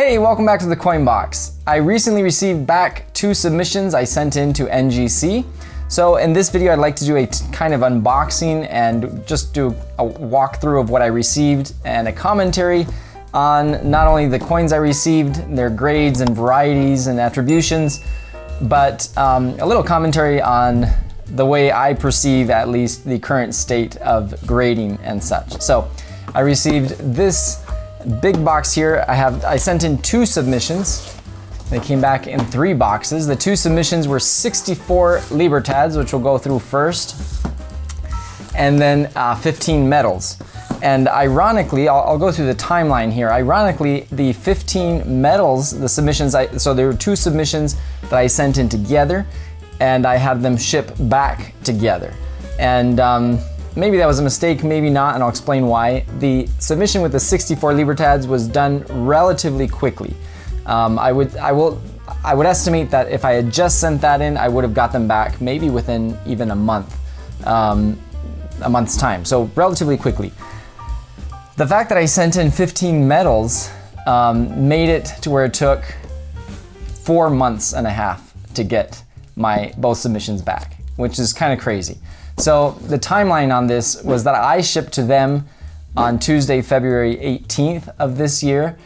Hey, welcome back to the Coin Box. I recently received back 2 submissions I sent in to NGC. So in this video, I'd like to do a kind of unboxing and just do a walkthrough of what I received and a commentary on not only the coins I received, their grades and varieties and attributions, but a little commentary on the way I perceive at least the current state of grading and such. So I received this big box here. I sent in 2 submissions. They came back in 3 boxes. The 2 submissions were 64 Libertads, which we'll go through first, and then 15 medals. And ironically, I'll go through the timeline here. Ironically, the 15 medals, the submissions, so there were 2 submissions that I sent in together, and I had them ship back together. And maybe that was a mistake, maybe not, and I'll explain why. The submission with the 64 Libertads was done relatively quickly. I would estimate that if I had just sent that in, I would have got them back maybe within even a month's time, so relatively quickly. The fact that I sent in 15 medals made it to where it took 4 months and a half to get my both submissions back, which is kind of crazy. So the timeline on this was that I shipped to them on Tuesday, February 18th of this year.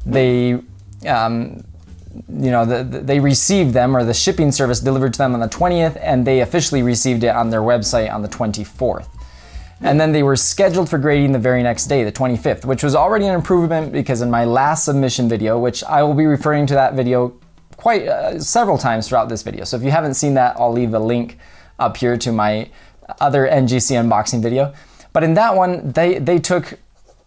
They they received them, or the shipping service delivered to them on the 20th, and they officially received it on their website on the 24th. And then they were scheduled for grading the very next day, the 25th, which was already an improvement because in my last submission video, which I will be referring to that video quite several times throughout this video. So if you haven't seen that, I'll leave a link up here to my other NGC unboxing video. But in that one, they took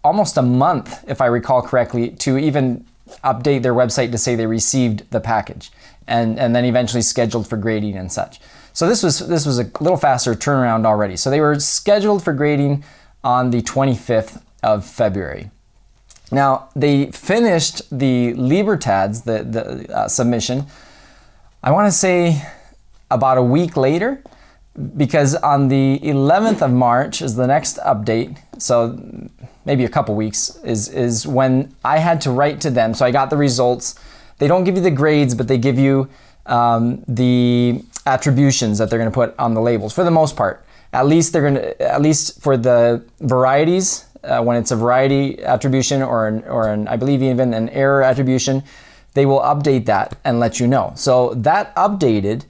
almost a month, if I recall correctly, to even update their website to say they received the package, and then eventually scheduled for grading and such. So this was a little faster turnaround already. So they were scheduled for grading on the 25th of February. Now they finished the Libertads, the submission, I want to say about a week later, because on the 11th of March is the next update. So maybe a couple weeks is when I had to write to them. So I got the results. They don't give you the grades, but they give you the attributions that they're going to put on the labels for the most part. At least for the varieties, when it's a variety attribution or an I believe even an error attribution, they will update that and let you know. So that updated,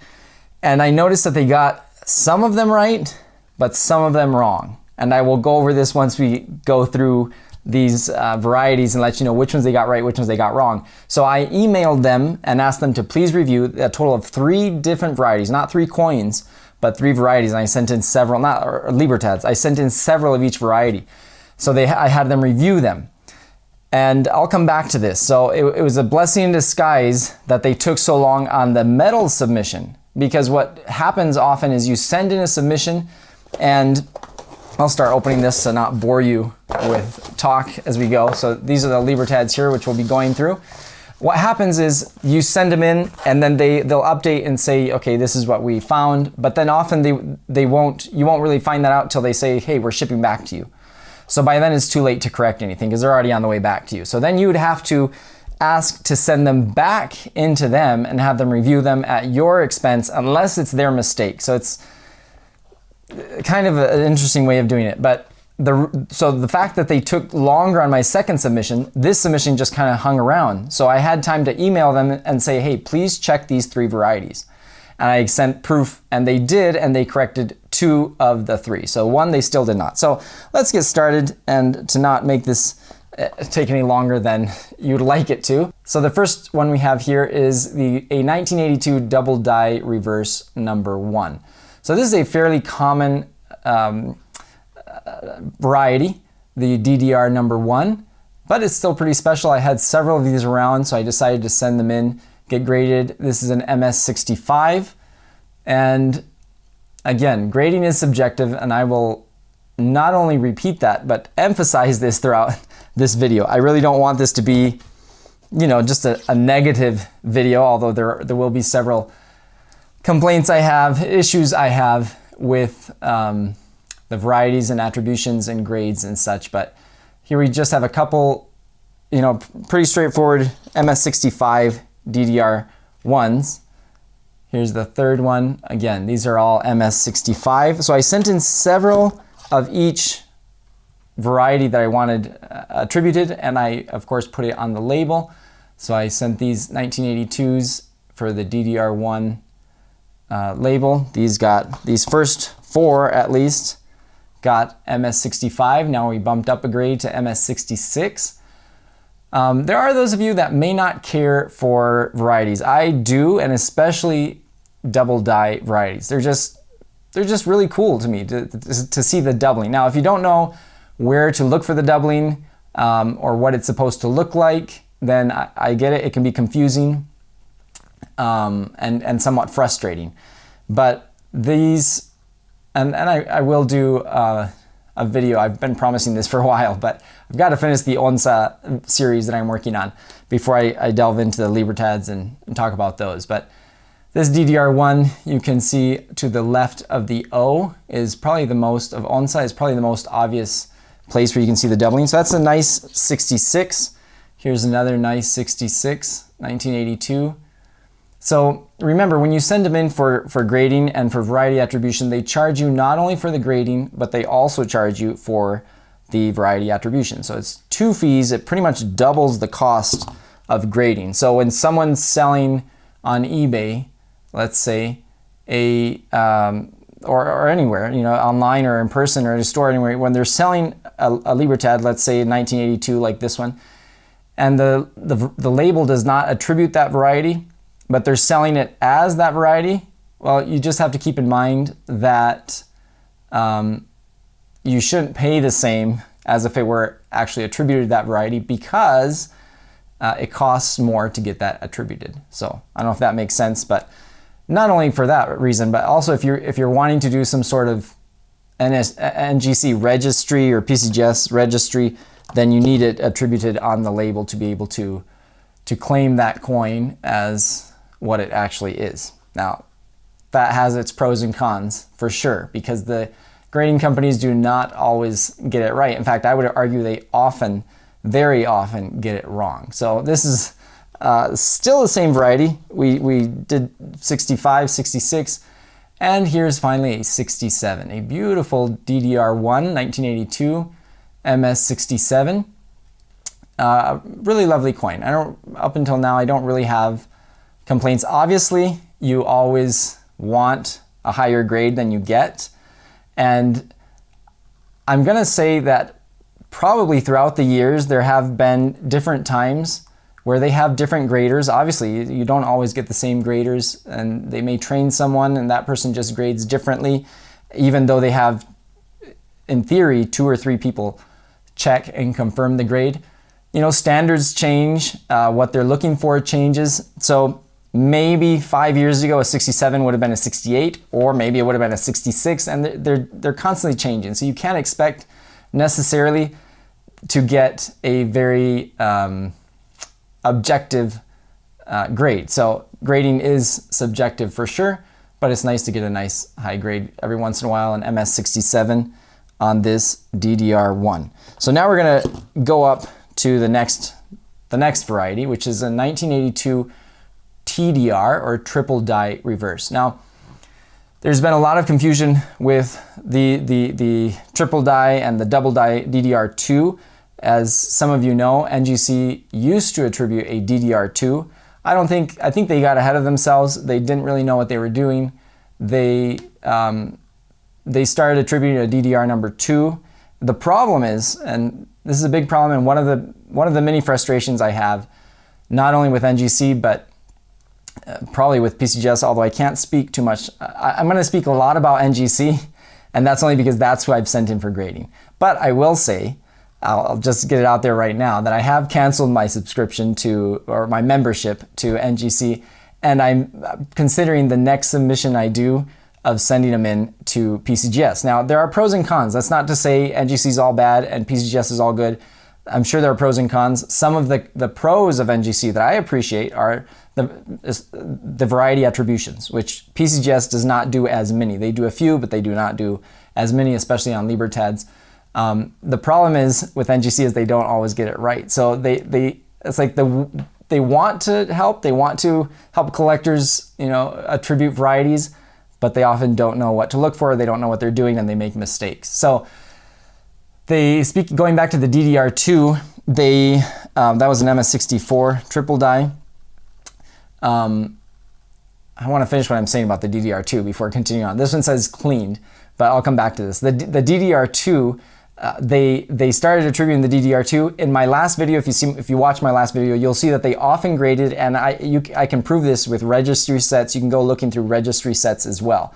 and I noticed that they got some of them right, but some of them wrong. And I will go over this once we go through these varieties and let you know which ones they got right, which ones they got wrong. So I emailed them and asked them to please review a total of 3 different varieties, not 3 coins, but 3 varieties. And I sent in several, not Libertads, I sent in several of each variety. So I had them review them. And I'll come back to this. So it was a blessing in disguise that they took so long on the medal submission, because what happens often is you send in a submission, and I'll start opening this to not bore you with talk as we go. So these are the Libertads here, which we'll be going through. What happens is you send them in, and then they'll update and say, okay, this is what we found. But then often you won't really find that out till they say, hey, we're shipping back to you. So by then it's too late to correct anything because they're already on the way back to you. So then you would have to ask to send them back into them and have them review them at your expense, unless it's their mistake. So it's kind of an interesting way of doing it. But so the fact that they took longer on my second submission, this submission just kind of hung around. So I had time to email them and say, hey, please check these 3 varieties. And I sent proof, and they did, and they corrected 2 of the 3. So 1 they still did not. So let's get started, and to not make this take any longer than you'd like it to. So the first one we have here is a 1982 double die reverse number 1. So this is a fairly common variety, the DDR number 1, but it's still pretty special. I had several of these around, so I decided to send them in, get graded. This is an MS65, and again, grading is subjective, and I will not only repeat that, but emphasize this throughout this video. I really don't want this to be, just a negative video, although there will be several complaints I have, issues I have with the varieties and attributions and grades and such. But here we just have a couple pretty straightforward MS65 DDR1s. Here's the third one. Again, these are all MS65. So I sent in several of each variety that I wanted attributed, and I, of course, put it on the label. So I sent these 1982s for the DDR1 label. These first 4 at least got MS65. Now we bumped up a grade to MS66. There are those of you that may not care for varieties. I do, and especially double die varieties. They're just really cool to me to see the doubling. Now, if you don't know where to look for the doubling or what it's supposed to look like, then I get it. It can be confusing and somewhat frustrating. But these, and I will do a video. I've been promising this for a while, but I've got to finish the ONSA series that I'm working on before I delve into the Libertads and talk about those. But this DDR1, you can see to the left of the O is probably the most, of ONSA is probably the most obvious place where you can see the doubling. So that's a nice 66. Here's another nice 66, 1982. So remember, when you send them in for grading and for variety attribution, they charge you not only for the grading, but they also charge you for the variety attribution. So it's 2 fees. It pretty much doubles the cost of grading. So when someone's selling on eBay, let's say, or anywhere, online or in person or at a store anywhere, when they're selling a Libertad, let's say 1982 like this one, and the label does not attribute that variety, but they're selling it as that variety, well, you just have to keep in mind that you shouldn't pay the same as if it were actually attributed to that variety, because it costs more to get that attributed. So I don't know if that makes sense, but not only for that reason, but also if you're wanting to do some sort of NGC registry or PCGS registry, then you need it attributed on the label to be able to claim that coin as what it actually is. Now, that has its pros and cons for sure, because the grading companies do not always get it right. In fact, I would argue they often, very often, get it wrong. So this is still the same variety. We did 65, 66, and here's finally a 67, a beautiful DDR1 1982 MS67. Really lovely coin. Up until now, I don't really have complaints. Obviously, you always want a higher grade than you get, and I'm gonna say that probably throughout the years there have been different times where they have different graders. Obviously, you don't always get the same graders, and they may train someone and that person just grades differently, even though they have, in theory, 2 or 3 people check and confirm the grade. Standards change, what they're looking for changes. So maybe 5 years ago, a 67 would have been a 68, or maybe it would have been a 66, and they're constantly changing. So you can't expect necessarily to get a very objective grade. So grading is subjective for sure, but it's nice to get a nice high grade every once in a while, an MS67 on this DDR1. So now we're gonna go up to the next variety, which is a 1982 TDR, or triple die reverse. Now, there's been a lot of confusion with the triple die and the double die DDR2. As some of you know, NGC used to attribute a DDR2. I think they got ahead of themselves. They didn't really know what they were doing. They started attributing a DDR number 2. The problem is, and this is a big problem, and one of the many frustrations I have, not only with NGC, but probably with PCGS, although I can't speak too much. I'm going to speak a lot about NGC, and that's only because that's who I've sent in for grading. But I will say, I'll just get it out there right now, that I have canceled my subscription or my membership to NGC, and I'm considering the next submission I do of sending them in to PCGS. Now, there are pros and cons. That's not to say NGC is all bad and PCGS is all good. I'm sure there are pros and cons. Some of the pros of NGC that I appreciate are the variety attributions, which PCGS does not do as many. They do a few, but they do not do as many, especially on Libertads. The problem is with NGC is they don't always get it right. So it's like they want to help. They want to help collectors, attribute varieties, but they often don't know what to look for. They don't know what they're doing, and they make mistakes. So going back to the DDR2, that was an MS64 triple die. I want to finish what I'm saying about the DDR2 before continuing on. This one says cleaned, but I'll come back to this. The DDR2, they started attributing the DDR2. In my last video, if you watch my last video, you'll see that they often graded, and I can prove this with registry sets. You can go looking through registry sets as well.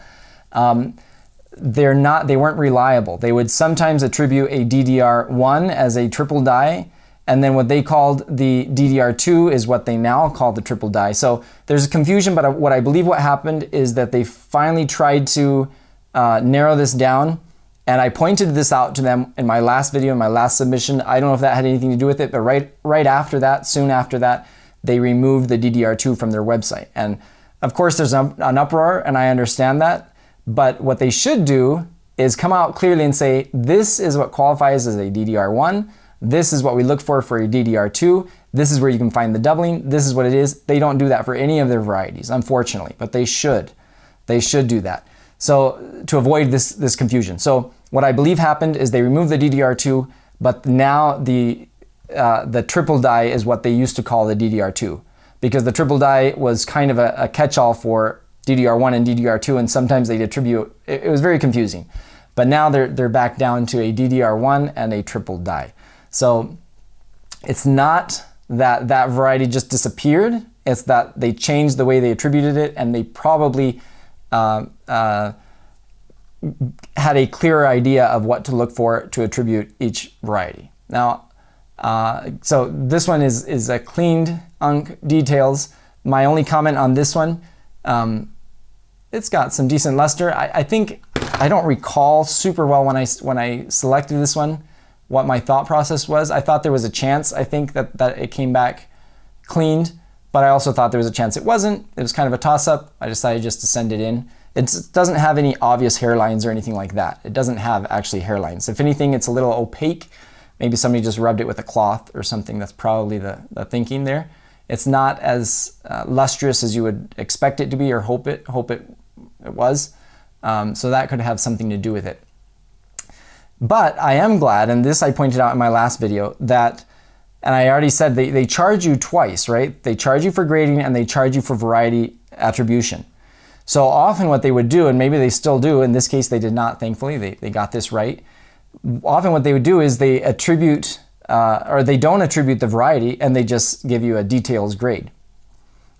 They weren't reliable. They would sometimes attribute a DDR1 as a triple die, and then what they called the DDR2 is what they now call the triple die. So there's a confusion, but what I believe what happened is that they finally tried to narrow this down, and I pointed this out to them in my last video, in my last submission. I don't know if that had anything to do with it, but right after that, soon after that, they removed the DDR2 from their website. And of course there's an uproar, and I understand that, but what they should do is come out clearly and say, this is what qualifies as a DDR1, this is what we look for a DDR2, this is where you can find the doubling, this is what it is. They don't do that for any of their varieties, unfortunately, but they should. They should do that. So to avoid this confusion. So what I believe happened is they removed the DDR2, but now the triple die is what they used to call the DDR2, because the triple die was kind of a catch-all for DDR1 and DDR2, and sometimes they'd attribute, it was very confusing. But now they're back down to a DDR1 and a triple die. So it's not that that variety just disappeared, it's that they changed the way they attributed it, and they probably had a clearer idea of what to look for to attribute each variety. Now, so this one is a cleaned UNC details. My only comment on this one, it's got some decent luster. I think, I don't recall super well when I selected this one what my thought process was. I thought there was a chance, I think, that it came back cleaned, but I also thought there was a chance it wasn't. It was kind of a toss-up. I decided just to send it in. It doesn't have any obvious hairlines or anything like that. It doesn't have actually hairlines. If anything, it's a little opaque. Maybe somebody just rubbed it with a cloth or something. That's probably the thinking there. It's not as lustrous as you would expect it to be or hope it was. So that could have something to do with it. But I am glad, and this I pointed out in my last video, that, and I already said they charge you twice, right? They charge you for grading and they charge you for variety attribution. So often what they would do, and maybe they still do, in this case they did not, thankfully, they got this right. Often what they would do is they attribute, or they don't attribute the variety, and they just give you a details grade.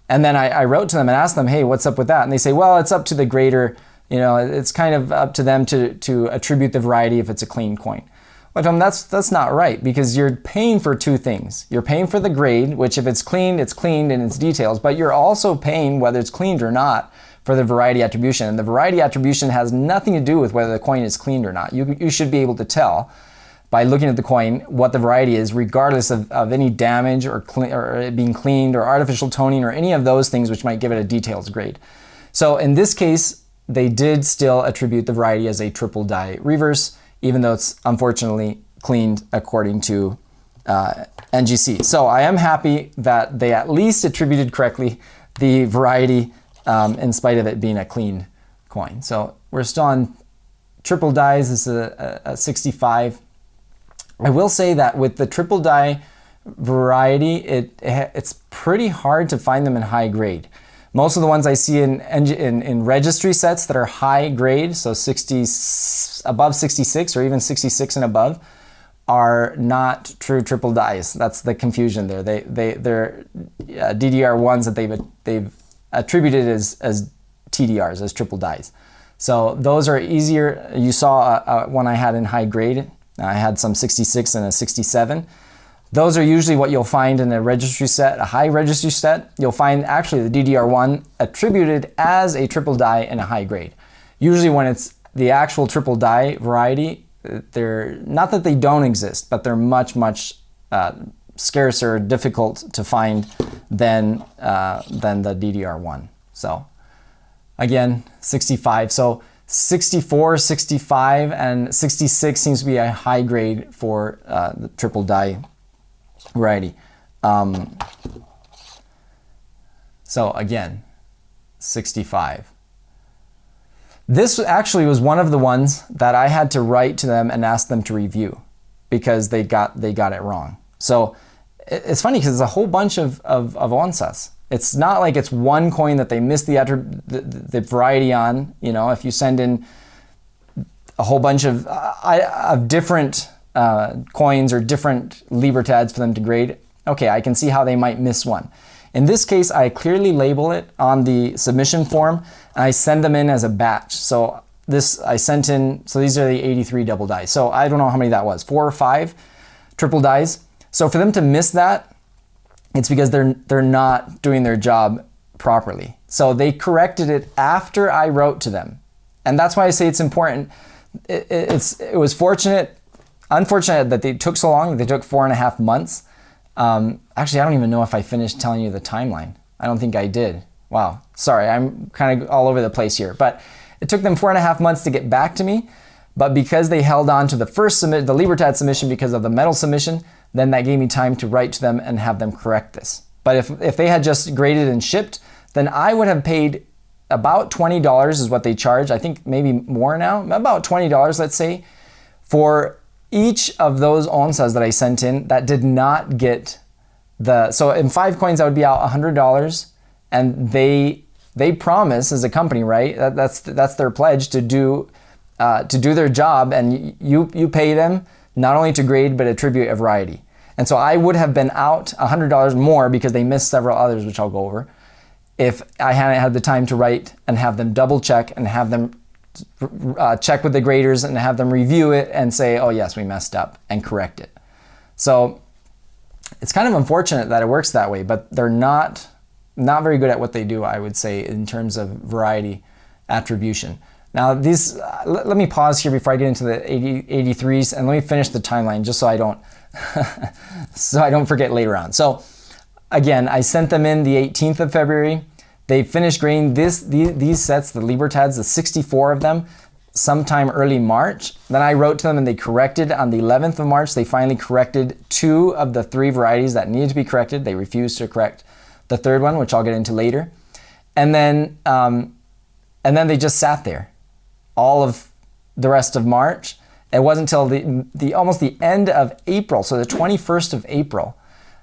And then I wrote to them and asked them, hey, what's up with that? And they say, well, it's up to the grader. It's kind of up to them to attribute the variety if it's a clean coin. But that's not right, because you're paying for two things. You're paying for the grade, which if it's cleaned in its details, but you're also paying, whether it's cleaned or not, for the variety attribution. And the variety attribution has nothing to do with whether the coin is cleaned or not. You should be able to tell by looking at the coin what the variety is, regardless of any damage or it being cleaned or artificial toning or any of those things which might give it a details grade. So in this case, they did still attribute the variety as a triple die reverse, even though it's unfortunately cleaned according to NGC. So I am happy that they at least attributed correctly the variety in spite of it being a cleaned coin. So we're still on triple dies. This is a 65. I will say that with the triple die variety, it's pretty hard to find them in high grade. Most of the ones I see in registry sets that are high grade, so 60, above 66 or even 66 and above, are not true triple dies. That's the confusion there. They're DDR1s that they've attributed as TDRs, as triple dies. So those are easier. You saw one I had in high grade. I had some 66 and a 67. Those are usually what you'll find in a registry set, a high registry set. You'll find actually the DDR1 attributed as a triple die in a high grade. Usually when it's the actual triple die variety, they're not that they don't exist, but they're much scarcer, difficult to find than the DDR1. So again, 65. So 64, 65, and 66 seems to be a high grade for the triple dye variety. So again, 65. This actually was one of the ones that I had to write to them and ask them to review because they got it wrong. So it's funny because it's a whole bunch of onzas. It's not like it's one coin that they missed the variety on. You know, if you send in a whole bunch of different coins or different Libertads for them to grade, okay, I can see how they might miss one. In this case, I clearly label it on the submission form and I send them in as a batch. So this I sent in, so these are the 83 double dies. So I don't know how many that was, 4 or 5 triple dies. So for them to miss that, it's because they're not doing their job properly. So they corrected it after I wrote to them. And that's why I say it's important. It was unfortunate that they took so long, that they took 4.5 months. Actually, I don't even know if I finished telling you the timeline. I don't think I did. Wow, sorry, I'm kind of all over the place here. But it took them 4.5 months to get back to me. But because they held on to the the Libertad submission because of the metal submission, then that gave me time to write to them and have them correct this. But if they had just graded and shipped, then I would have paid about $20 is what they charge. I think maybe more now, about $20, let's say, for each of those onzas that I sent in that did not get so in 5 coins, that would be out $100. And they promise as a company, right? That's their pledge to do their job, and you pay them not only to grade, but attribute a variety. And so I would have been out $100 more because they missed several others, which I'll go over, if I hadn't had the time to write and have them double check and have them check with the graders and have them review it and say, oh yes, we messed up, and correct it. So it's kind of unfortunate that it works that way, but they're not very good at what they do, I would say, in terms of variety attribution. Now these, let me pause here before I get into the 83s and let me finish the timeline just so I don't forget later on. So again, I sent them in the 18th of February. They finished grading these sets, the Libertads, the 64 of them, sometime early March. Then I wrote to them and they corrected on the 11th of March. They finally corrected 2 of the 3 varieties that needed to be corrected. They refused to correct the 3rd one, which I'll get into later. And then they just sat there all of the rest of March. It wasn't until the almost the end of April, so the 21st of April,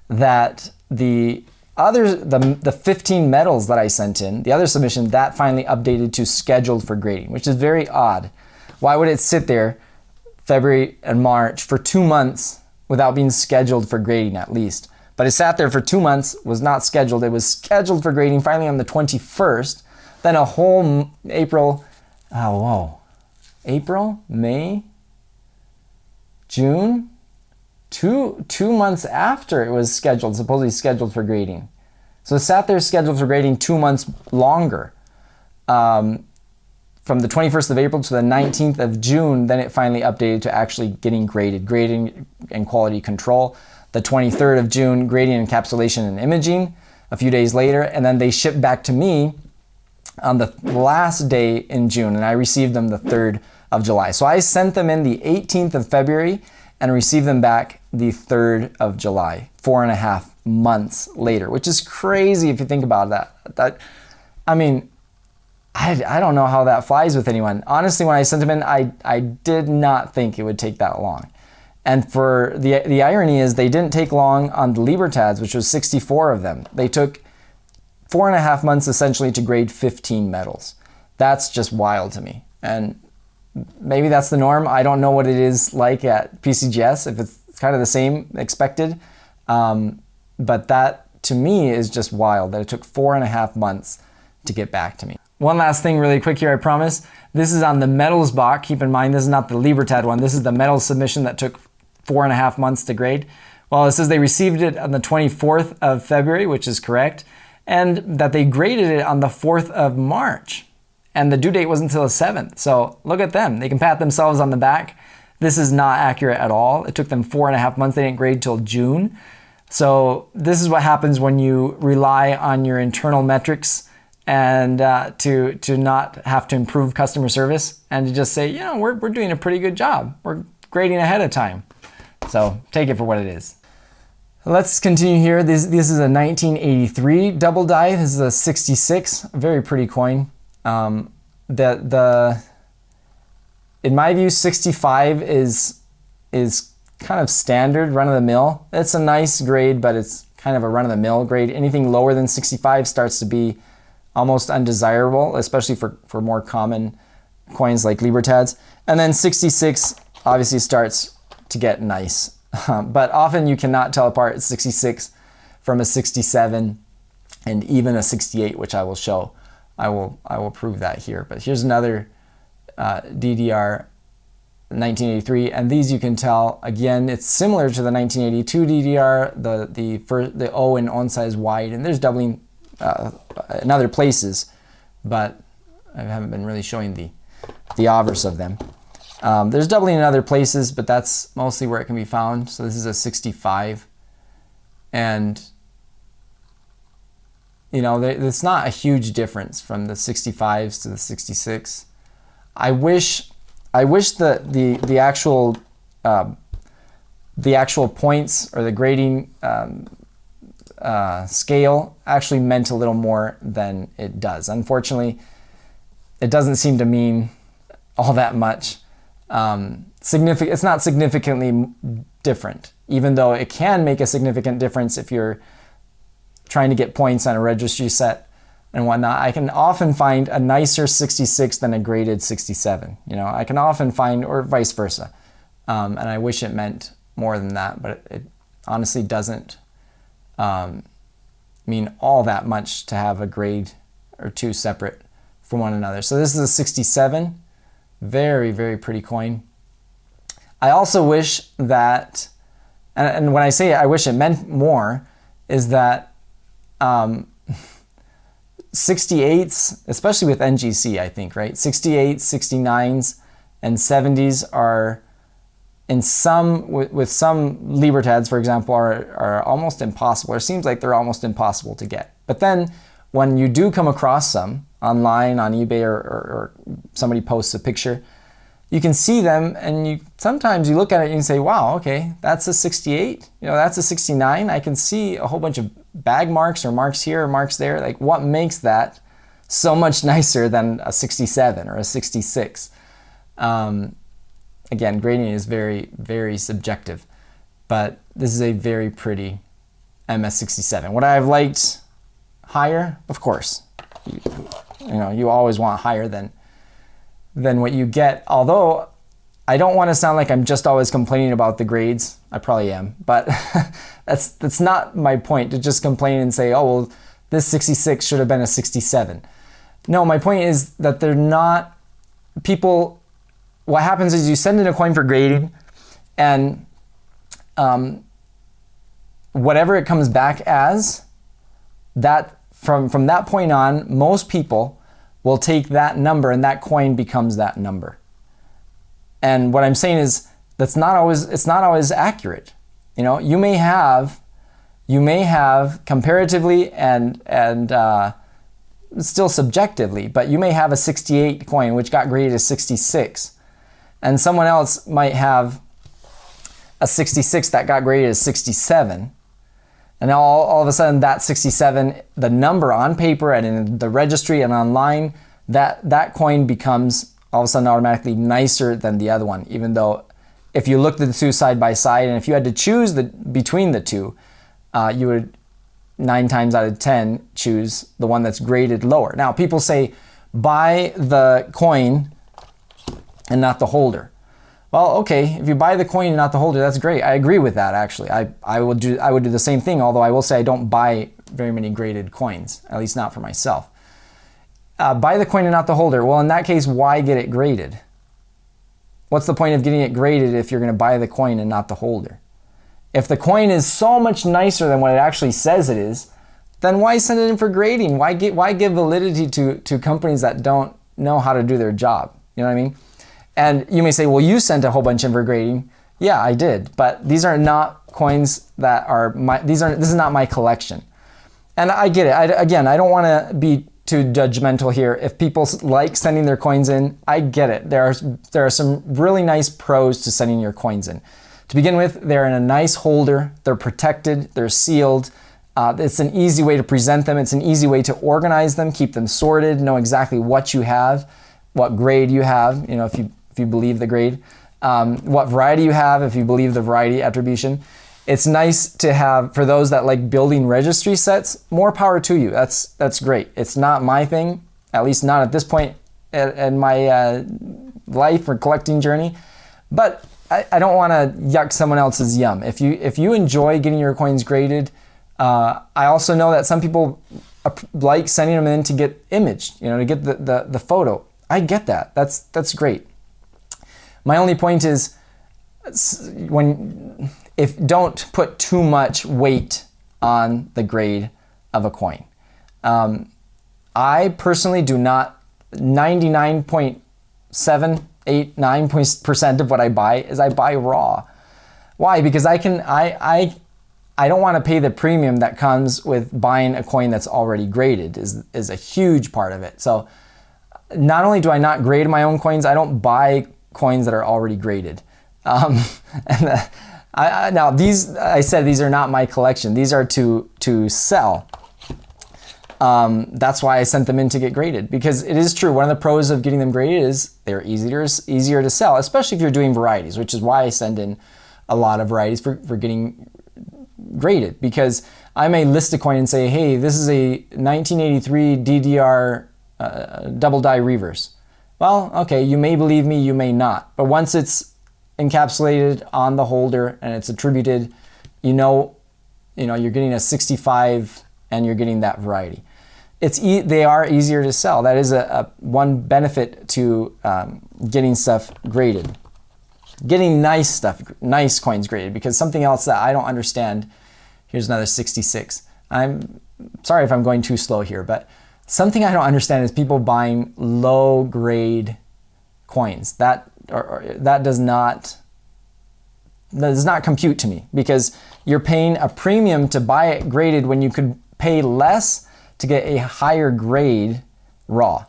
that the 15 metals that I sent in, the other submission, that finally updated to scheduled for grading, which is very odd. Why would it sit there February and March for 2 months without being scheduled for grading at least? But it sat there for 2 months, was not scheduled. It was scheduled for grading finally on the 21st. Then a whole April, April, May, June, two months after it was scheduled, supposedly scheduled for grading. So it sat there scheduled for grading 2 months longer. From the 21st of April to the 19th of June, then it finally updated to actually getting graded, grading and quality control. The 23rd of June, grading, encapsulation, and imaging a few days later. And then they shipped back to me on the last day in June, and I received them the 3rd of July. So I sent them in the 18th of February and received them back the 3rd of July, 4.5 months later, which is crazy if you think about that. I mean, I don't know how that flies with anyone. Honestly, when I sent them in, I did not think it would take that long. And for the irony is they didn't take long on the Libertads, which was 64 of them. They took 4.5 months essentially to grade 15 metals. That's just wild to me. And maybe that's the norm. I don't know what it is like at PCGS, if it's kind of the same expected. But that to me is just wild that it took 4.5 months to get back to me. One last thing really quick here, I promise. This is on the metals box. Keep in mind, this is not the Libertad one. This is the metals submission that took 4.5 months to grade. Well, it says they received it on the 24th of February, which is correct, and that they graded it on the 4th of March. And the due date wasn't until the 7th. So look at them. They can pat themselves on the back. This is not accurate at all. It took them 4.5 months. They didn't grade till June. So this is what happens when you rely on your internal metrics and to not have to improve customer service and to just say, you know, we're doing a pretty good job. We're grading ahead of time. So take it for what it is. Let's continue here. This is a 1983 double die. This is a 66, a very pretty coin. In my view, 65 is kind of standard, run-of-the-mill. It's a nice grade, but it's kind of a run-of-the-mill grade. Anything lower than 65 starts to be almost undesirable, especially for more common coins like Libertads. And then 66 obviously starts to get nice. But often you cannot tell apart 66 from a 67 and even a 68, which I will show. I will prove that here. But here's another DDR 1983, and these you can tell again. It's similar to the 1982 DDR. The O and on size wide, and there's doubling in other places, but I haven't been really showing the obverse of them. There's doubling in other places, but that's mostly where it can be found. So this is a 65, and you know, it's not a huge difference from the 65s to the 66. I wish that the actual points or the grading scale actually meant a little more than it does. Unfortunately, it doesn't seem to mean all that much. It's not significantly different, even though it can make a significant difference if you're trying to get points on a registry set and whatnot. I can often find a nicer 66 than a graded 67. You know, I can often find, or vice versa. And I wish it meant more than that, but it honestly doesn't mean all that much to have a grade or two separate from one another. So this is a 67. Very, very pretty coin. I also wish that, and when I say I wish it meant more, is that 68s, especially with NGC, I think, right? 68s, 69s, and 70s are, in some, with some Libertads, for example, are almost impossible. It seems like they're almost impossible to get. But then when you do come across some online, on eBay, or somebody posts a picture, you can see them, and sometimes you look at it and you say, wow, okay, that's a 68, you know, that's a 69. I can see a whole bunch of bag marks or marks here or marks there. Like, what makes that so much nicer than a 67 or a 66? Again, grading is very, very subjective, but this is a very pretty MS67. Would I have liked higher? Of course. You know, you always want higher than what you get. Although I don't want to sound like I'm just always complaining about the grades. I probably am, but that's not my point, to just complain and say, oh, well, this 66 should have been a 67. No, my point is that they're not people. What happens is you send in a coin for grading, and whatever it comes back as, that from that point on, most people will take that number, and that coin becomes that number. And what I'm saying is it's not always accurate. You know, you may have comparatively and still subjectively, but you may have a 68 coin which got graded as 66, and someone else might have a 66 that got graded as 67. And now all of a sudden that 67, the number on paper and in the registry and online, that coin becomes all of a sudden automatically nicer than the other one, even though if you looked at the two side by side, and if you had to choose between the two, you would 9 times out of 10 choose the one that's graded lower. Now, people say buy the coin and not the holder. Well, okay, if you buy the coin and not the holder, that's great. I agree with that, actually. I would do the same thing, although I will say I don't buy very many graded coins, at least not for myself. Buy the coin and not the holder. Well, in that case, why get it graded? What's the point of getting it graded if you're going to buy the coin and not the holder? If the coin is so much nicer than what it actually says it is, then why send it in for grading? Why give validity to companies that don't know how to do their job? You know what I mean? And you may say, well, you sent a whole bunch in for grading. Yeah, I did, but these are not coins that are this is not my collection. And I get it. I don't want to be too judgmental here. If people like sending their coins in, I get it. There are some really nice pros to sending your coins in. To begin with, they're in a nice holder, they're protected, they're sealed. It's an easy way to present them. It's an easy way to organize them, keep them sorted, know exactly what you have, what grade you have, you know, if you believe the grade, what variety you have, if you believe the variety attribution. It's nice to have, for those that like building registry sets, more power to you. That's great. It's not my thing, at least not at this point in my life or collecting journey. But I don't want to yuck someone else's yum. If you enjoy getting your coins graded, I also know that some people like sending them in to get imaged, you know, to get the photo. I get that. That's great. My only point is, don't put too much weight on the grade of a coin. I personally do not. 99.789% of what I buy is I buy raw. Why? Because I don't want to pay the premium that comes with buying a coin that's already graded is a huge part of it. So not only do I not grade my own coins, I don't buy coins that are already graded. Now these are not my collection. These are to sell. That's why I sent them in to get graded, because it is true. One of the pros of getting them graded is they're easier to sell, especially if you're doing varieties, which is why I send in a lot of varieties for getting graded, because I may list a coin and say, hey, this is a 1983 DDR double die reverse. Well, okay, you may believe me, you may not. But once it's encapsulated on the holder and it's attributed, you know you're getting a 65 and you're getting that variety. They are easier to sell. That is one benefit to getting stuff graded. Getting nice coins graded, because something else that I don't understand, here's another 66. I'm sorry if I'm going too slow here, but something I don't understand is people buying low grade coins. That does not compute to me, because you're paying a premium to buy it graded when you could pay less to get a higher grade raw.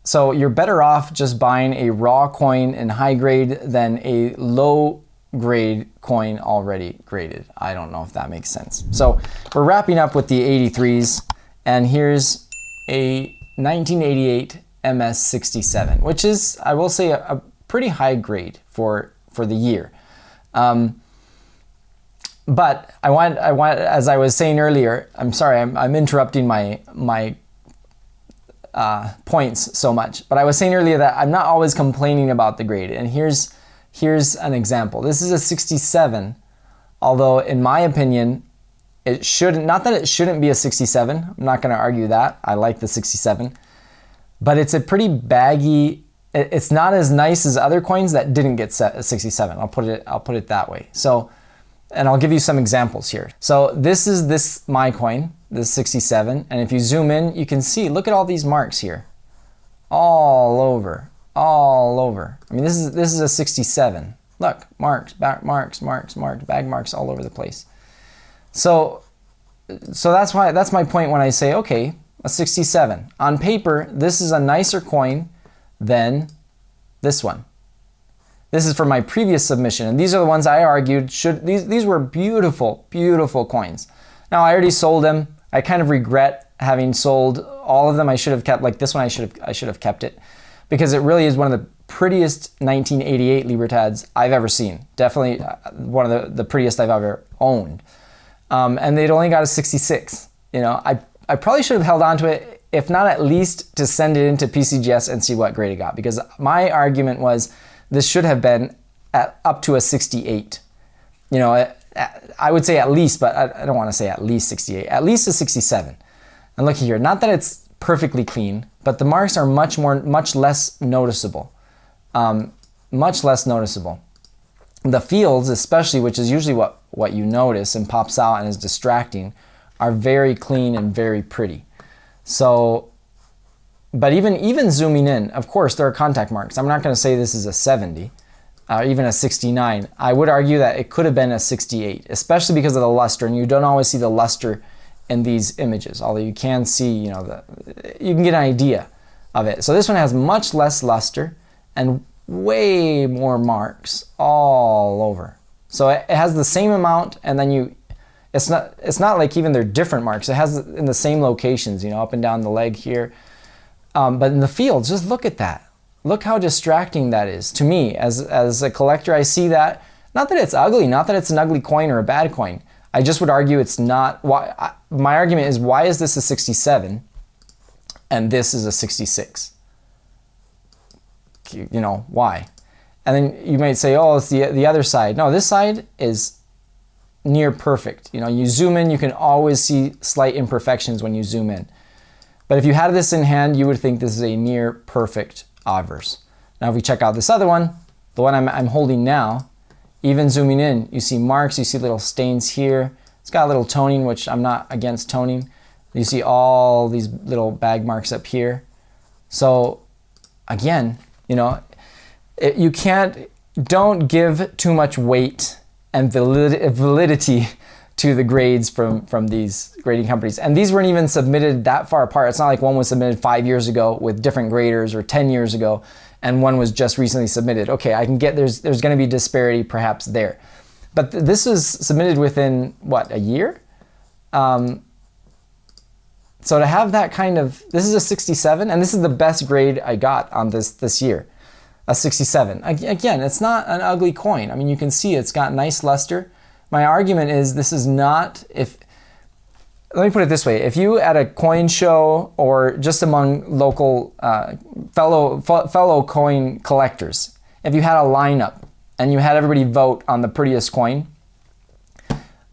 So you're better off just buying a raw coin in high grade than a low grade coin already graded. I don't know if that makes sense. So we're wrapping up with the 83s, and here's a 1988 MS67, which is, I will say, a pretty high grade for the year. But I want, as I was saying earlier, I'm sorry, I'm interrupting my points so much. But I was saying earlier that I'm not always complaining about the grade. And here's an example. This is a 67, although in my opinion, it shouldn't, not that it shouldn't be a 67. I'm not going to argue that. I like the 67. But it's a pretty baggy, it's not as nice as other coins that didn't get set a 67. I'll put it that way. So, and I'll give you some examples here. So this is my coin, this 67, and if you zoom in, you can see, look at all these marks here. All over. I mean, this is a 67. Look, marks, bag marks all over the place. So that's my point when I say, okay, a 67. On paper, this is a nicer coin than this one. This is for my previous submission, and these are the ones I argued these were beautiful, beautiful coins. Now I already sold them. I kind of regret having sold all of them. I should have kept, like this one, I should have kept it, because it really is one of the prettiest 1988 Libertads I've ever seen. Definitely one of the prettiest I've ever owned. And they'd only got a 66. You know, I probably should have held on to it, if not at least to send it into PCGS and see what grade it got, because my argument was this should have been up to a 68. You know, I would say at least, but I don't want to say at least 68, at least a 67. And look here, not that it's perfectly clean, but the marks are much less noticeable. Much less noticeable. The fields, especially, which is usually what you notice and pops out and is distracting, are very clean and very pretty. So, but even zooming in, of course, there are contact marks. I'm not going to say this is a 70, even a 69. I would argue that it could have been a 68, especially because of the luster, and you don't always see the luster in these images, although you can see, you know, you can get an idea of it. So this one has much less luster and way more marks all over. So it has the same amount, and then it's not like even they're different marks. It has in the same locations, you know, up and down the leg here. But in the fields, just look at that. Look how distracting that is. To me, as a collector, I see that. Not that it's ugly, not that it's an ugly coin or a bad coin. I just would argue it's not. My argument is, why is this a 67 and this is a 66? You know, why? And then you might say, oh, it's the other side. No, this side is near perfect. You know, you zoom in, you can always see slight imperfections when you zoom in. But if you had this in hand, you would think this is a near perfect obverse. Now, if we check out this other one, the one I'm holding now, even zooming in, you see marks, you see little stains here. It's got a little toning, which I'm not against toning. You see all these little bag marks up here. So again, you know, don't give too much weight and validity to the grades from these grading companies. And these weren't even submitted that far apart. It's not like one was submitted 5 years ago with different graders, or 10 years ago, and one was just recently submitted. Okay, I can get, there's gonna be disparity perhaps there. But this was submitted within, what, a year? So to have that kind of, this is a 67, and this is the best grade I got on this year, a 67. Again, it's not an ugly coin. I mean, you can see it's got nice luster. My argument is this is not, let me put it this way, if you at a coin show or just among local fellow coin collectors, if you had a lineup and you had everybody vote on the prettiest coin,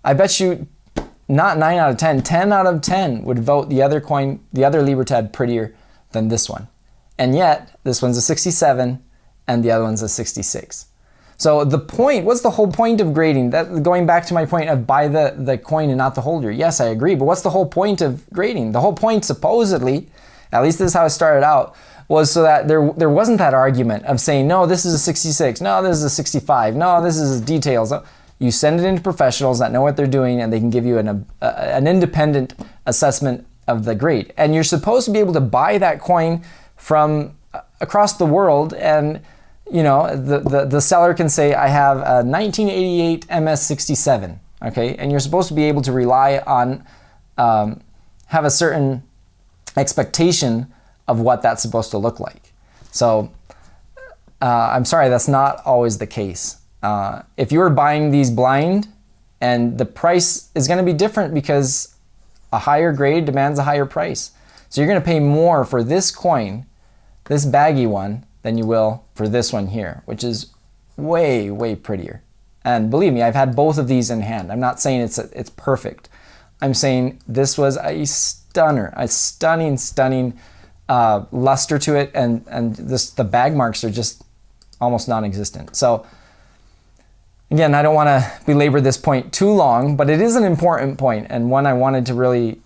I bet you not 9 out of 10, 10 out of 10 would vote the other coin, the other Libertad, prettier than this one. And yet, this one's a 67 and the other one's a 66. So the point, what's the whole point of grading? That, going back to my point of buy the coin and not the holder. Yes, I agree, but what's the whole point of grading? The whole point, supposedly, at least this is how it started out, was so that there wasn't that argument of saying, no, this is a 66, no, this is a 65, no, this is details. You send it into professionals that know what they're doing, and they can give you an independent assessment of the grade. And you're supposed to be able to buy that coin from across the world, and you know, the seller can say, I have a 1988 MS67, okay? And you're supposed to be able to rely on, have a certain expectation of what that's supposed to look like. So I'm sorry, that's not always the case. If you're buying these blind, and the price is gonna be different because a higher grade demands a higher price. So you're gonna pay more for this coin, this baggy one, than you will for this one here, which is way, way prettier. And believe me, I've had both of these in hand. I'm not saying it's perfect. I'm saying this was a stunner, a stunning luster to it, and the bag marks are just almost non-existent. So again, I don't want to belabor this point too long, but it is an important point, and one I wanted to really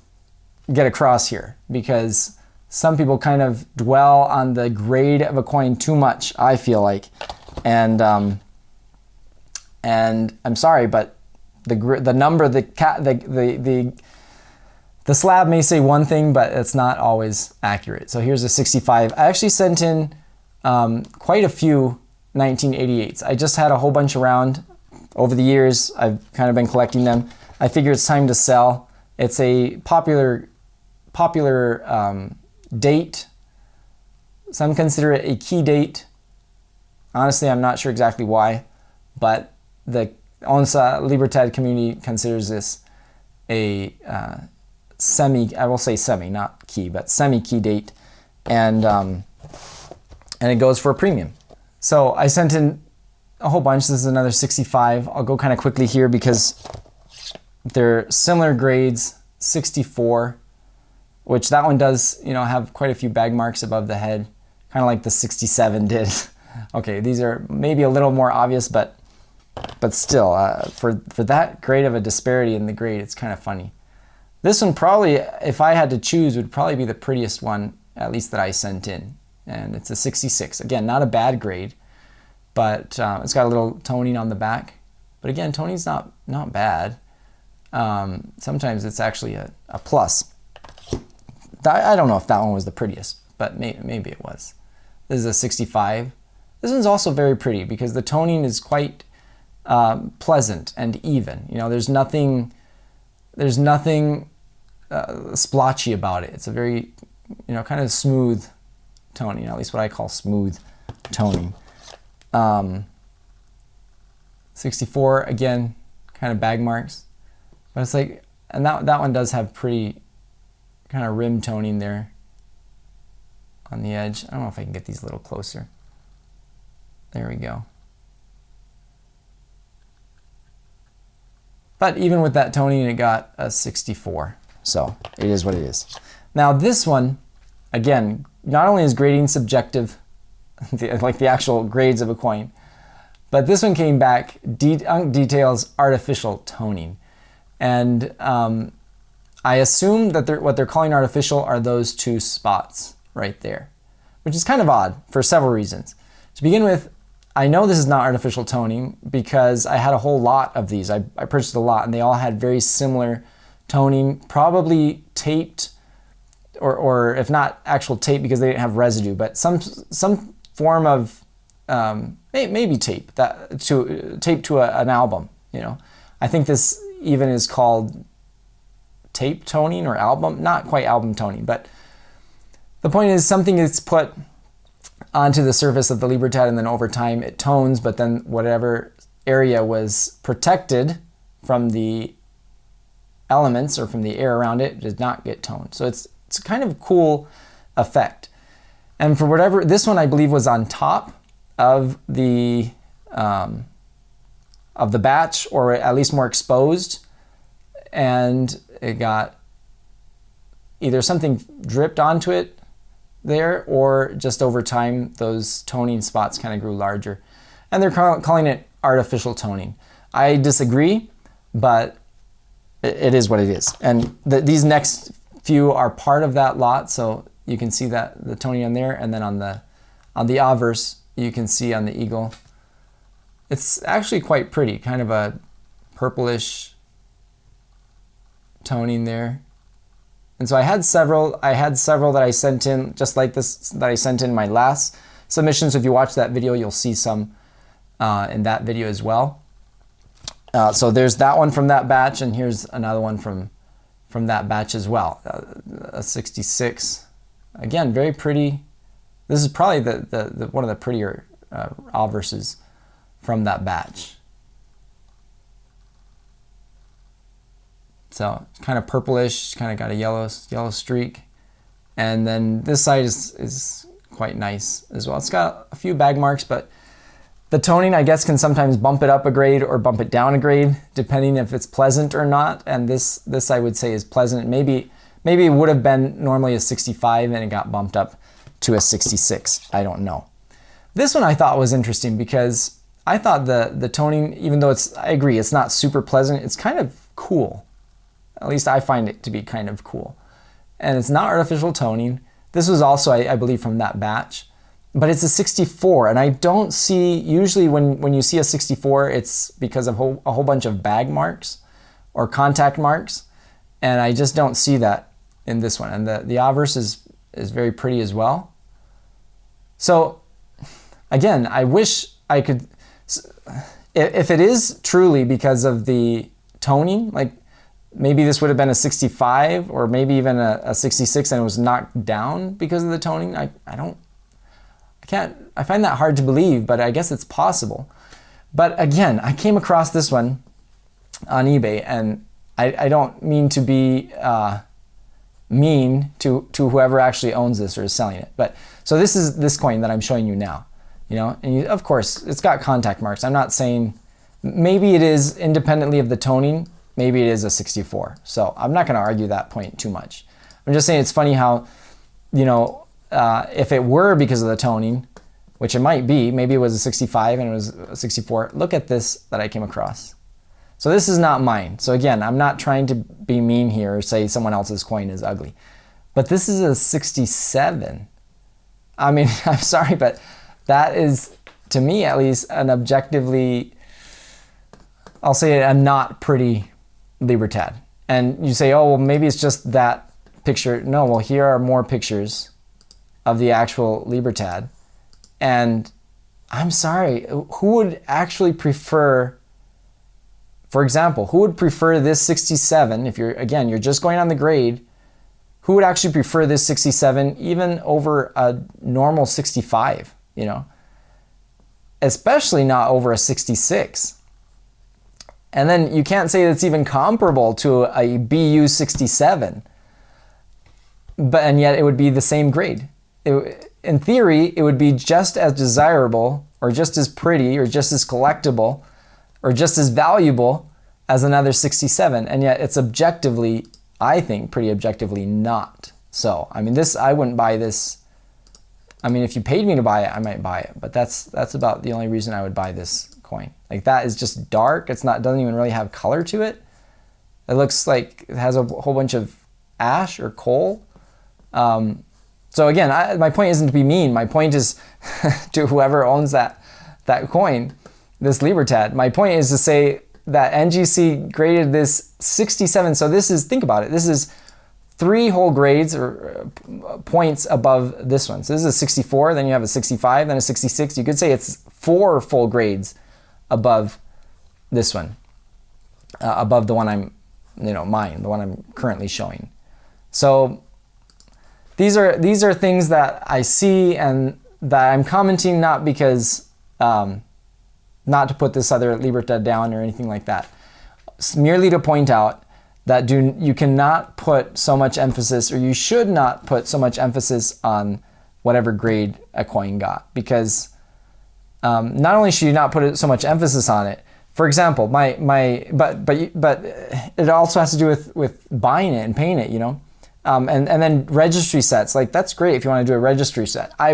get across here, because some people kind of dwell on the grade of a coin too much, I feel like, and I'm sorry, but the number, the slab may say one thing, but it's not always accurate. So here's a 65. I actually sent in quite a few 1988s. I just had a whole bunch around over the years. I've kind of been collecting them. I figure it's time to sell. It's a popular date. Some consider it a key date. Honestly, I'm not sure exactly why, but the ONSA Libertad community considers this a I will say semi, not key, but semi-key date, and it goes for a premium. So I sent in a whole bunch. This is another 65. I'll go kind of quickly here because they're similar grades. 64. Which that one does, you know, have quite a few bag marks above the head, kind of like the 67 did. Okay, these are maybe a little more obvious, but still, for that great of a disparity in the grade, it's kind of funny. This one probably, if I had to choose, would probably be the prettiest one, at least that I sent in, and it's a 66. Again, not a bad grade, but it's got a little toning on the back. But again, toning's not bad. Sometimes it's actually a plus. I don't know if that one was the prettiest, but maybe it was. This is a 65. This one's also very pretty because the toning is quite pleasant and even. You know, there's nothing splotchy about it. It's a very, you know, kind of smooth toning, at least what I call smooth toning. 64, again, kind of bag marks. But it's like, and that one does have pretty kind of rim toning there on the edge. I don't know if I can get these a little closer. There we go. But even with that toning, it got a 64. So it is what it is. Now this one, again, not only is grading subjective, like the actual grades of a coin, but this one came back, details artificial toning. And I assume that what they're calling artificial are those two spots right there, which is kind of odd for several reasons. To begin with, I know this is not artificial toning because I had a whole lot of these. I purchased a lot and they all had very similar toning, probably taped, or if not actual tape because they didn't have residue, but some form of maybe tape to an album. You know, I think this even is called tape toning or album, not quite album toning, but the point is something is put onto the surface of the Libertad and then over time it tones, but then whatever area was protected from the elements or from the air around it did not get toned. So it's a kind of cool effect. And for whatever, this one I believe was on top of the batch, or at least more exposed, and it got either something dripped onto it there, or just over time those toning spots kind of grew larger. And they're calling it artificial toning. I disagree, but it is what it is. And these next few are part of that lot, so you can see that the toning on there, and then on the obverse you can see on the eagle. It's actually quite pretty, kind of a purplish toning there. And so I had several that I sent in, just like this, that I sent in my last submission. So if you watch that video, you'll see some in that video as well. So there's that one from that batch, and here's another one from that batch as well. A 66. Again, very pretty. This is probably the one of the prettier obverses from that batch. So it's kind of purplish, kind of got a yellow streak. And then this side is quite nice as well. It's got a few bag marks, but the toning, I guess, can sometimes bump it up a grade or bump it down a grade, depending if it's pleasant or not. And this I would say is pleasant. Maybe it would have been normally a 65 and it got bumped up to a 66. I don't know. This one I thought was interesting because I thought the toning, even though I agree, it's not super pleasant, it's kind of cool. At least I find it to be kind of cool. And it's not artificial toning. This was also, I believe, from that batch. But it's a 64, and I don't see, usually when you see a 64, it's because of a whole bunch of bag marks or contact marks, and I just don't see that in this one. And the obverse is very pretty as well. So again, I wish I could, if it is truly because of the toning, like maybe this would have been a 65 or maybe even a 66 and it was knocked down because of the toning. I find that hard to believe, but I guess it's possible. But again, I came across this one on eBay, and I don't mean to be mean to whoever actually owns this or is selling it. But so this is this coin that I'm showing you now, you know, and of course it's got contact marks. I'm not saying, maybe it is independently of the toning, maybe it is a 64. So I'm not going to argue that point too much. I'm just saying it's funny how, you know, if it were because of the toning, which it might be, maybe it was a 65 and it was a 64. Look at this that I came across. So this is not mine. So again, I'm not trying to be mean here or say someone else's coin is ugly. But this is a 67. I mean, I'm sorry, but that is, to me at least, an objectively, I'll say a not pretty Libertad. And you say, oh, well, maybe it's just that picture. No, well, here are more pictures of the actual Libertad. And I'm sorry, who would actually prefer, for example, who would prefer this 67, if you're just going on the grade, who would actually prefer this 67 even over a normal 65, you know? Especially not over a 66. And then you can't say it's even comparable to a BU 67, and yet it would be the same grade. In theory, it would be just as desirable, or just as pretty, or just as collectible, or just as valuable as another 67, and yet it's objectively, I think, pretty objectively not. So, I mean, I wouldn't buy this. I mean, if you paid me to buy it, I might buy it, but that's about the only reason I would buy this coin. Like, that is just dark. Doesn't even really have color to it. It looks like it has a whole bunch of ash or coal. So again, my point isn't to be mean. My point is to whoever owns that coin, this Libertad. My point is to say that NGC graded this 67. So this is, think about it, this is 3 whole grades or points above this one. So this is a 64, then you have a 65, then a 66. You could say it's 4 full grades above this one, above the one the one I'm currently showing. So these are things that I see and that I'm commenting, not because, not to put this other Libertad down or anything like that. It's merely to point out that you cannot put so much emphasis, or you should not put so much emphasis on whatever grade a coin got, because not only should you not put so much emphasis on it. For example, but it also has to do with buying it and paying it, you know. And then registry sets, like, that's great if you want to do a registry set. I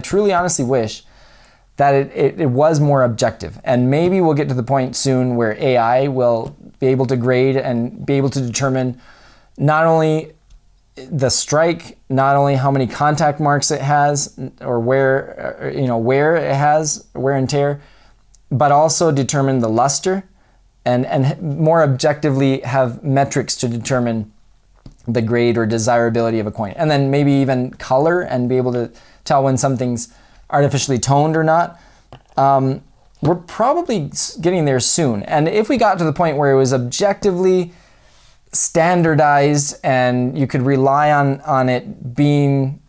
truly honestly wish that it was more objective. And maybe we'll get to the point soon where AI will be able to grade and be able to determine not only the strike, not only how many contact marks it has, or where it has wear and tear, but also determine the luster and more objectively have metrics to determine the grade or desirability of a coin. And then maybe even color, and be able to tell when something's artificially toned or not. We're probably getting there soon. And if we got to the point where it was objectively standardized and you could rely on it being,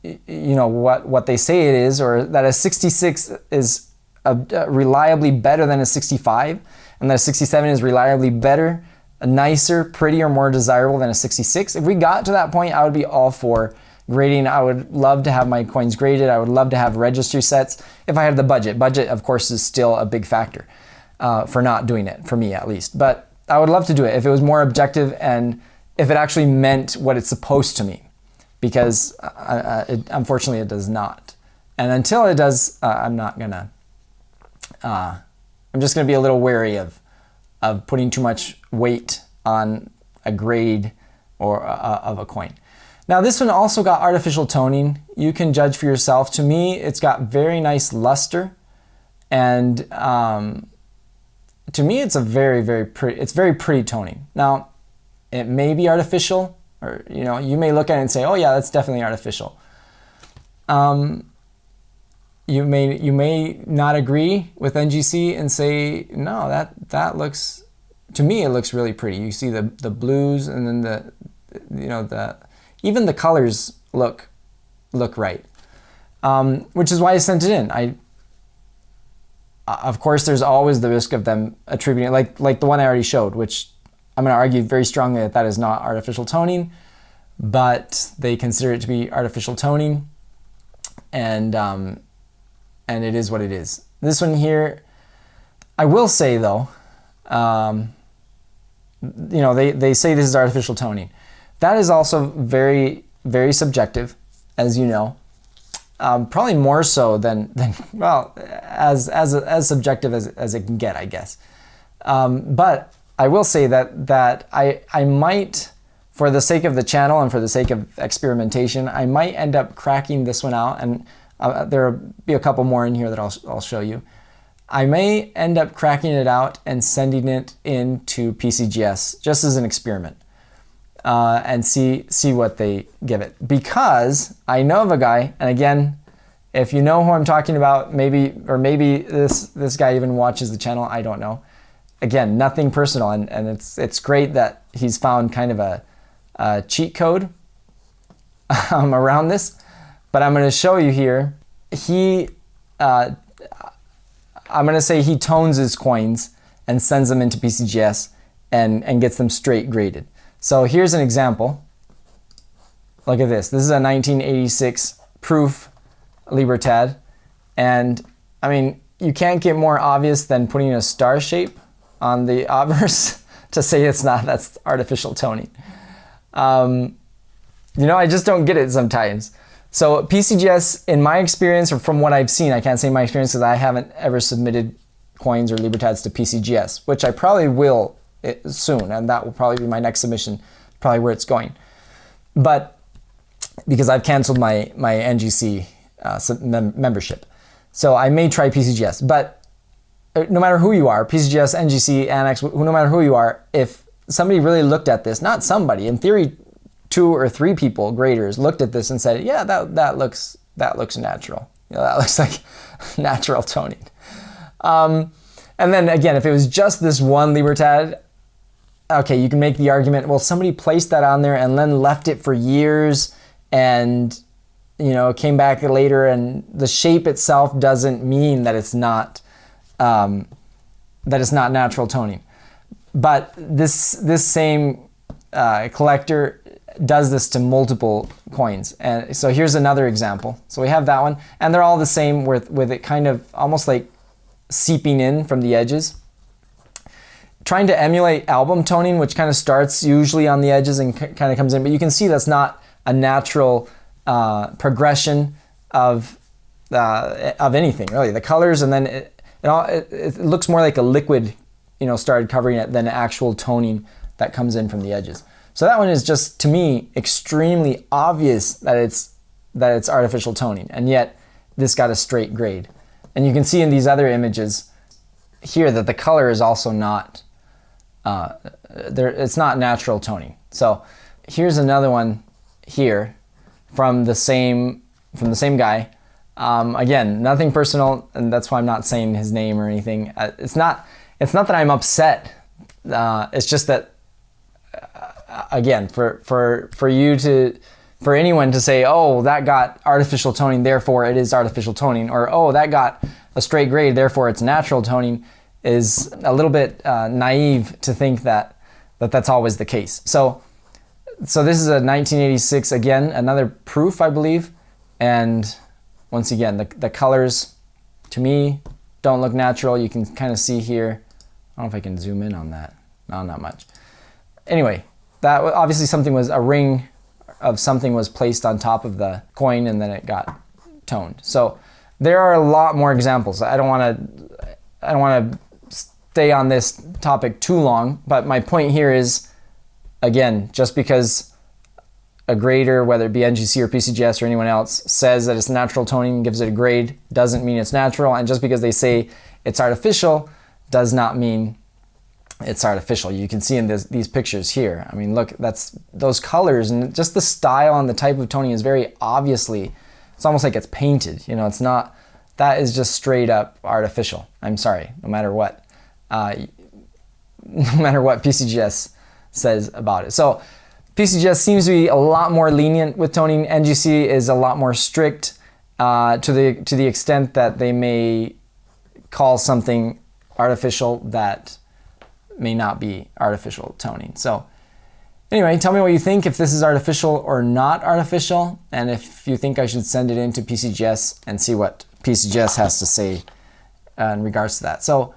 what they say it is, or that a 66 is reliably better than a 65, and that a 67 is reliably better, nicer, prettier, more desirable than a 66. If we got to that point, I would be all for grading. I would love to have my coins graded. I would love to have registry sets if I had the budget. Budget, of course, is still a big factor for not doing it, for me at least. But I would love to do it if it was more objective and if it actually meant what it's supposed to mean, because unfortunately it does not. And until it does, I'm just gonna be a little wary of putting too much weight on a grade or of a coin. Now, this one also got artificial toning. You can judge for yourself. To me, it's got very nice luster, and to me, it's a very, very pretty. It's very pretty toning. Now, it may be artificial, or you may look at it and say, "Oh yeah, that's definitely artificial." You may not agree with NGC and say, "No, that looks, to me, it looks really pretty." You see the blues, and then even the colors look right, which is why I sent it in. Of course, there's always the risk of them attributing, like the one I already showed, which I'm going to argue very strongly that is not artificial toning, but they consider it to be artificial toning, and it is what it is. This one here, I will say though, they say this is artificial toning. That is also very, very subjective, as you know. Probably more so than as subjective as it can get, I guess. But I will say that I might, for the sake of the channel and for the sake of experimentation, I might end up cracking this one out, and there'll be a couple more in here that I'll show you. I may end up cracking it out and sending it into PCGS just as an experiment. and see what they give it. Because I know of a guy, and again, if you know who I'm talking about, maybe this guy even watches the channel, I don't know. Again, nothing personal, and it's great that he's found kind of a cheat code around this. But I'm going to show you here. I'm going to say he tones his coins and sends them into PCGS and gets them straight graded. So here's an example. Look at this. This is a 1986 proof Libertad. And I mean, you can't get more obvious than putting a star shape on the obverse to say that's artificial toning. You know, I just don't get it sometimes. So PCGS, in my experience, or from what I've seen, I can't say my experience because I haven't ever submitted coins or Libertads to PCGS, which I probably will soon, and that will probably be my next submission, probably where it's going. But because I've canceled my NGC membership. So I may try PCGS, but no matter who you are, PCGS, NGC, Annex, no matter who you are, if somebody really looked at this, not somebody, in theory, 2 or 3 people, graders, looked at this and said, yeah, that looks natural. You know, that looks like natural toning. And then again, if it was just this one Libertad, okay, you can make the argument, well, somebody placed that on there and then left it for years and, you know, came back later, and the shape itself doesn't mean that it's not natural toning. But this same collector does this to multiple coins. And so here's another example. So we have that one, and they're all the same with it kind of almost like seeping in from the edges. Trying to emulate album toning, which kind of starts usually on the edges and kind of comes in, but you can see that's not a natural progression of anything really. The colors, and then it looks more like a liquid, you know, started covering it than actual toning that comes in from the edges. So that one is just, to me, extremely obvious that it's artificial toning, and yet this got a straight grade. And you can see in these other images here that the color is also not it's not natural toning. So here's another one here from the same guy. Again, nothing personal, and that's why I'm not saying his name or anything. It's not that I'm upset. It's just that again, for anyone to say, oh, that got artificial toning, therefore it is artificial toning, or oh, that got a straight grade, therefore it's natural toning, is a little bit naive to think that that's always the case. So this is a 1986, again, another proof, I believe, and once again, the colors, to me, don't look natural. You can kind of see here. I don't know if I can zoom in on that. No, not much. Anyway, that obviously a ring of something was placed on top of the coin, and then it got toned. So there are a lot more examples. I don't want to stay on this topic too long, but my point here is, again, just because a grader, whether it be NGC or PCGS or anyone else, says that it's natural toning, gives it a grade, doesn't mean it's natural. And just because they say it's artificial does not mean it's artificial. You can see in these pictures here. I mean, look, those colors and just the style and the type of toning is very obviously, it's almost like it's painted. You know, it's not, that is just straight up artificial. I'm sorry, no matter what PCGS says about it. So PCGS seems to be a lot more lenient with toning. NGC is a lot more strict to the extent that they may call something artificial that may not be artificial toning. So anyway, tell me what you think, if this is artificial or not artificial, and if you think I should send it into PCGS and see what PCGS has to say in regards to that. So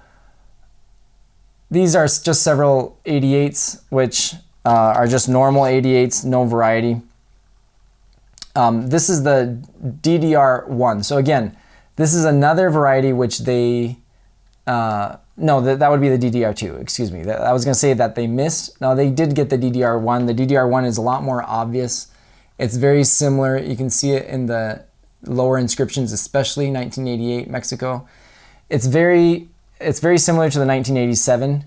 these are just several 88s, which are just normal 88s, no variety. This is the DDR1. So again, this is another variety which they, no, that would be the DDR2, excuse me. I was gonna say that they missed. No, they did get the DDR1. The DDR1 is a lot more obvious. It's very similar. You can see it in the lower inscriptions, especially 1988 Mexico. It's very similar to the 1987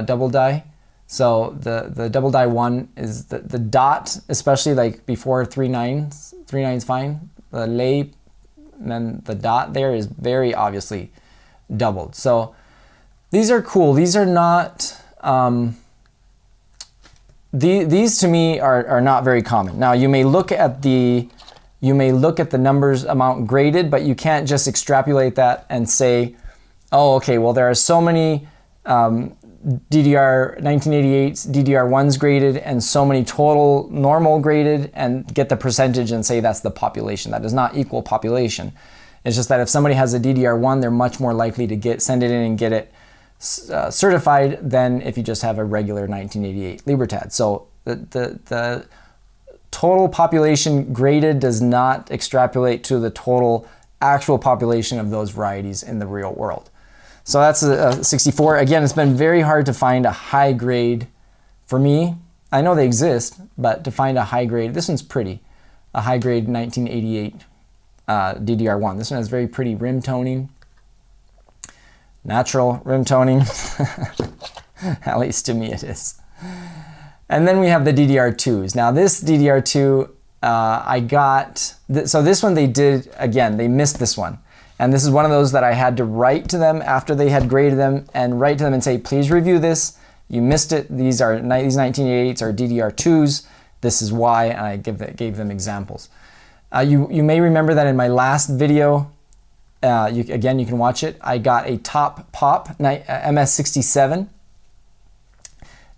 double die. So the double die 1 is the dot, especially like before 3 nines. 3 nines fine. The lay, and then the dot there is very obviously doubled. So these are cool. These are not, these to me are not very common. Now you may look at the numbers amount graded, but you can't just extrapolate that and say, oh, okay, well there are so many DDR 1988s, DDR1s graded, and so many total normal graded, and get the percentage and say that's the population. That does not equal population. It's just that if somebody has a DDR1, they're much more likely to send it in and get it certified than if you just have a regular 1988 Libertad. So the total population graded does not extrapolate to the total actual population of those varieties in the real world. So that's a 64. Again, it's been very hard to find a high grade for me. I know they exist, but to find a high grade, this one's pretty, a high grade 1988 DDR1. This one has very pretty rim toning, natural rim toning, at least to me it is. And then we have the DDR2s. Now this DDR2, I got, so this one they did, again, they missed this one. And this is one of those that I had to write to them after they had graded them, and write to them and say, please review this. You missed it. These 1988s are DDR2s. This is why, and I gave them examples. You may remember that in my last video, again, you can watch it, I got a top pop MS67.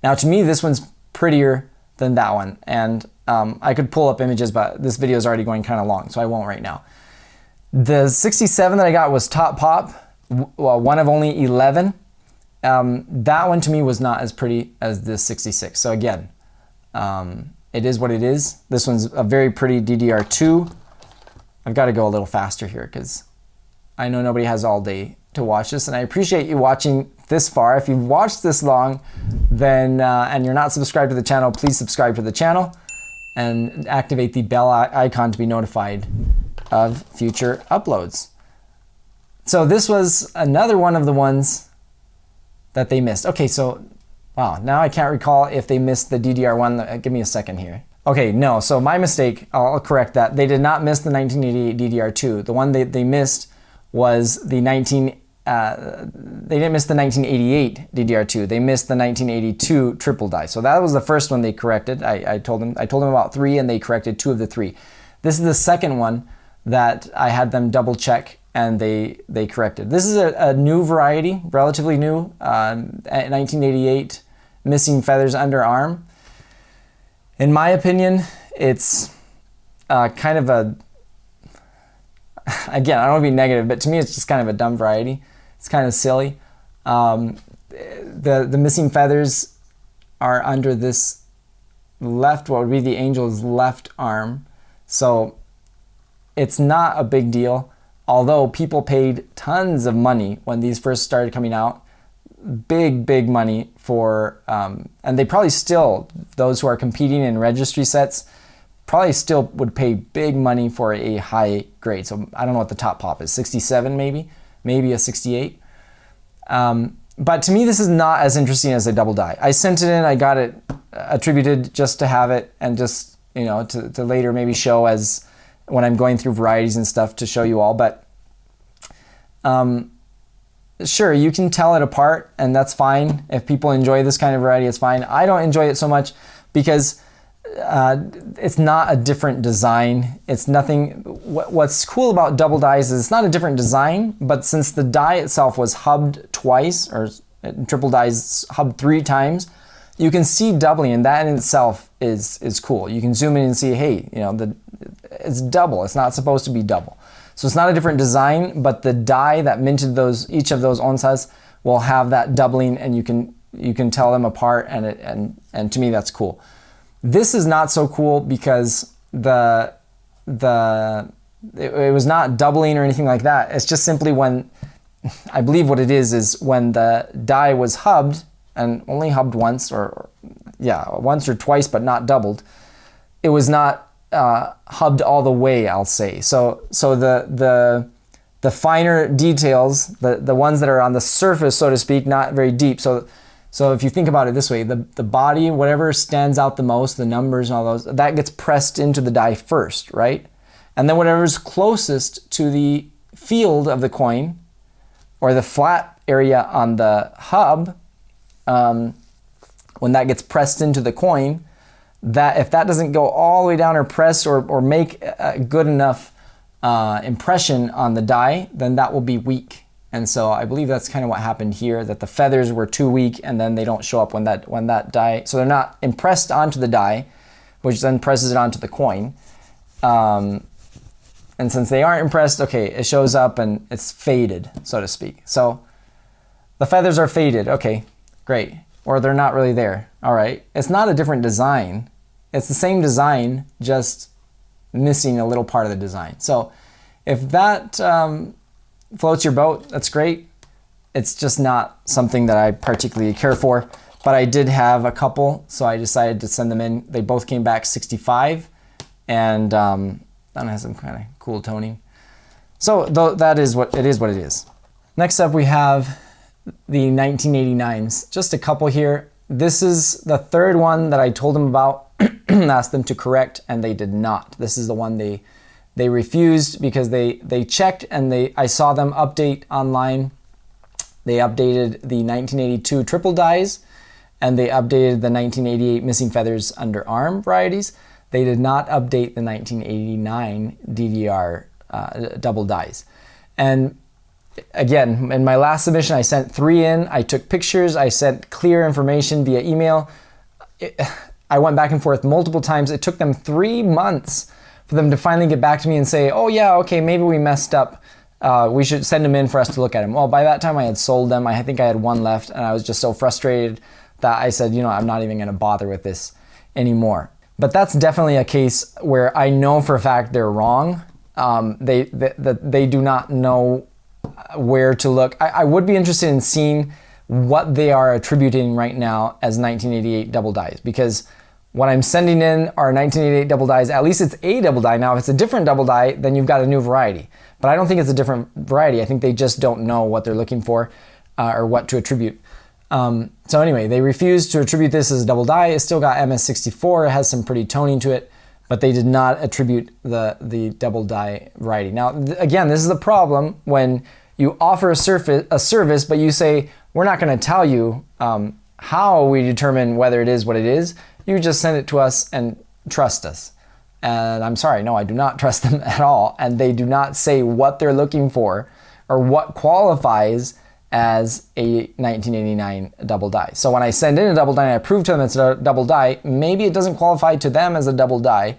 Now to me, this one's prettier than that one. And I could pull up images, but this video is already going kind of long, so I won't right now. The 67 that I got was top pop, one of only 11. That one to me was not as pretty as this 66. So again, it is what it is. This one's a very pretty DDR2. I've got to go a little faster here because I know nobody has all day to watch this, and I appreciate you watching this far. If you've watched this long, then and you're not subscribed to the channel, please subscribe to the channel and activate the bell icon to be notified of future uploads. So this was another one of the ones that they missed. Okay, so wow, now I can't recall if they missed the DDR1. Give me a second here. Okay, no, so my mistake, I'll correct that. They did not miss the 1988 DDR2. The one they missed was the they didn't miss the 1988 DDR2. They missed the 1982 triple die. So that was the first one they corrected. I told them about 3, and they corrected 2 of the 3. This is the second one that I had them double check, and they corrected. This is a new variety, relatively new, 1988 missing feathers under arm. In my opinion, it's kind of a, again, I don't want to be negative, but to me it's just kind of a dumb variety. It's kind of silly. The missing feathers are under this left, what would be the angel's left arm. So it's not a big deal, although people paid tons of money when these first started coming out. Big money for, and they probably still, those who are competing in registry sets, probably still would pay big money for a high grade. So I don't know what the top pop is, 67 maybe a 68. But to me, this is not as interesting as a double die. I sent it in, I got it attributed just to have it, and just, you know, to later maybe show as when I'm going through varieties and stuff to show you all. But sure, you can tell it apart, and that's fine. If people enjoy this kind of variety, it's fine. I don't enjoy it so much because it's not a different design. It's nothing. What's cool about double dies is it's not a different design, but since the die itself was hubbed twice, or triple dies hubbed 3 times, you can see doubling, and that in itself is cool. You can zoom in and see, hey, you know, it's double. It's not supposed to be double. So it's not a different design, but the die that minted each of those onsas will have that doubling, and you can tell them apart, and to me that's cool. This is not so cool because it was not doubling or anything like that. It's just simply when, I believe what it is when the die was hubbed, and only hubbed once, once or twice, but not doubled. It was not hubbed all the way, I'll say. So the finer details, the ones that are on the surface, so to speak, not very deep. So So if you think about it this way, the body, whatever stands out the most, the numbers and all those, that gets pressed into the die first, right? And then whatever's closest to the field of the coin, or the flat area on the hub, when that gets pressed into the coin, that if that doesn't go all the way down or press or make a good enough impression on the die, then that will be weak. And so I believe that's kind of what happened here, that the feathers were too weak and then they don't show up when that die, so they're not impressed onto the die, which then presses it onto the coin. And since they aren't impressed, okay, it shows up and it's faded, so to speak. So the feathers are faded, okay, great. Or they're not really there, all right. It's not a different design. It's the same design, just missing a little part of the design. So if that floats your boat, that's great. It's just not something that I particularly care for, but I did have a couple, so I decided to send them in. They both came back 65, and that one has some kind of cool toning. So that is what it is. Next up we have the 1989s, just a couple here. This is the third one that I told them about, asked them to correct, and they did not. This is the one they refused because they checked and I saw them update online. They updated the 1982 triple dies and they updated the 1988 missing feathers underarm varieties. They did not update the 1989 DDR double dies. And again, in my last submission, I sent 3 in. I took pictures. I sent clear information via email. I went back and forth multiple times. It took them 3 months for them to finally get back to me and say, oh yeah, okay, maybe we messed up. We should send them in for us to look at them. Well, by that time I had sold them. I think I had 1 left, and I was just so frustrated that I said, you know, I'm not even gonna bother with this anymore. But that's definitely a case where I know for a fact they're wrong. They do not know where to look. I would be interested in seeing what they are attributing right now as 1988 double dies, because what I'm sending in are 1988 double dies. At least it's a double die. Now, if it's a different double die, then you've got a new variety. But I don't think it's a different variety. I think they just don't know what they're looking for or what to attribute. So anyway, they refused to attribute this as a double die. It's still got MS64. It has some pretty toning to it, but they did not attribute the double die variety. Now, again, this is the problem when you offer a service, but you say, we're not going to tell you how we determine whether it is what it is. You just send it to us and trust us. And I'm sorry, no, I do not trust them at all. And they do not say what they're looking for or what qualifies as a 1989 double die. So when I send in a double die and I prove to them it's a double die, maybe it doesn't qualify to them as a double die,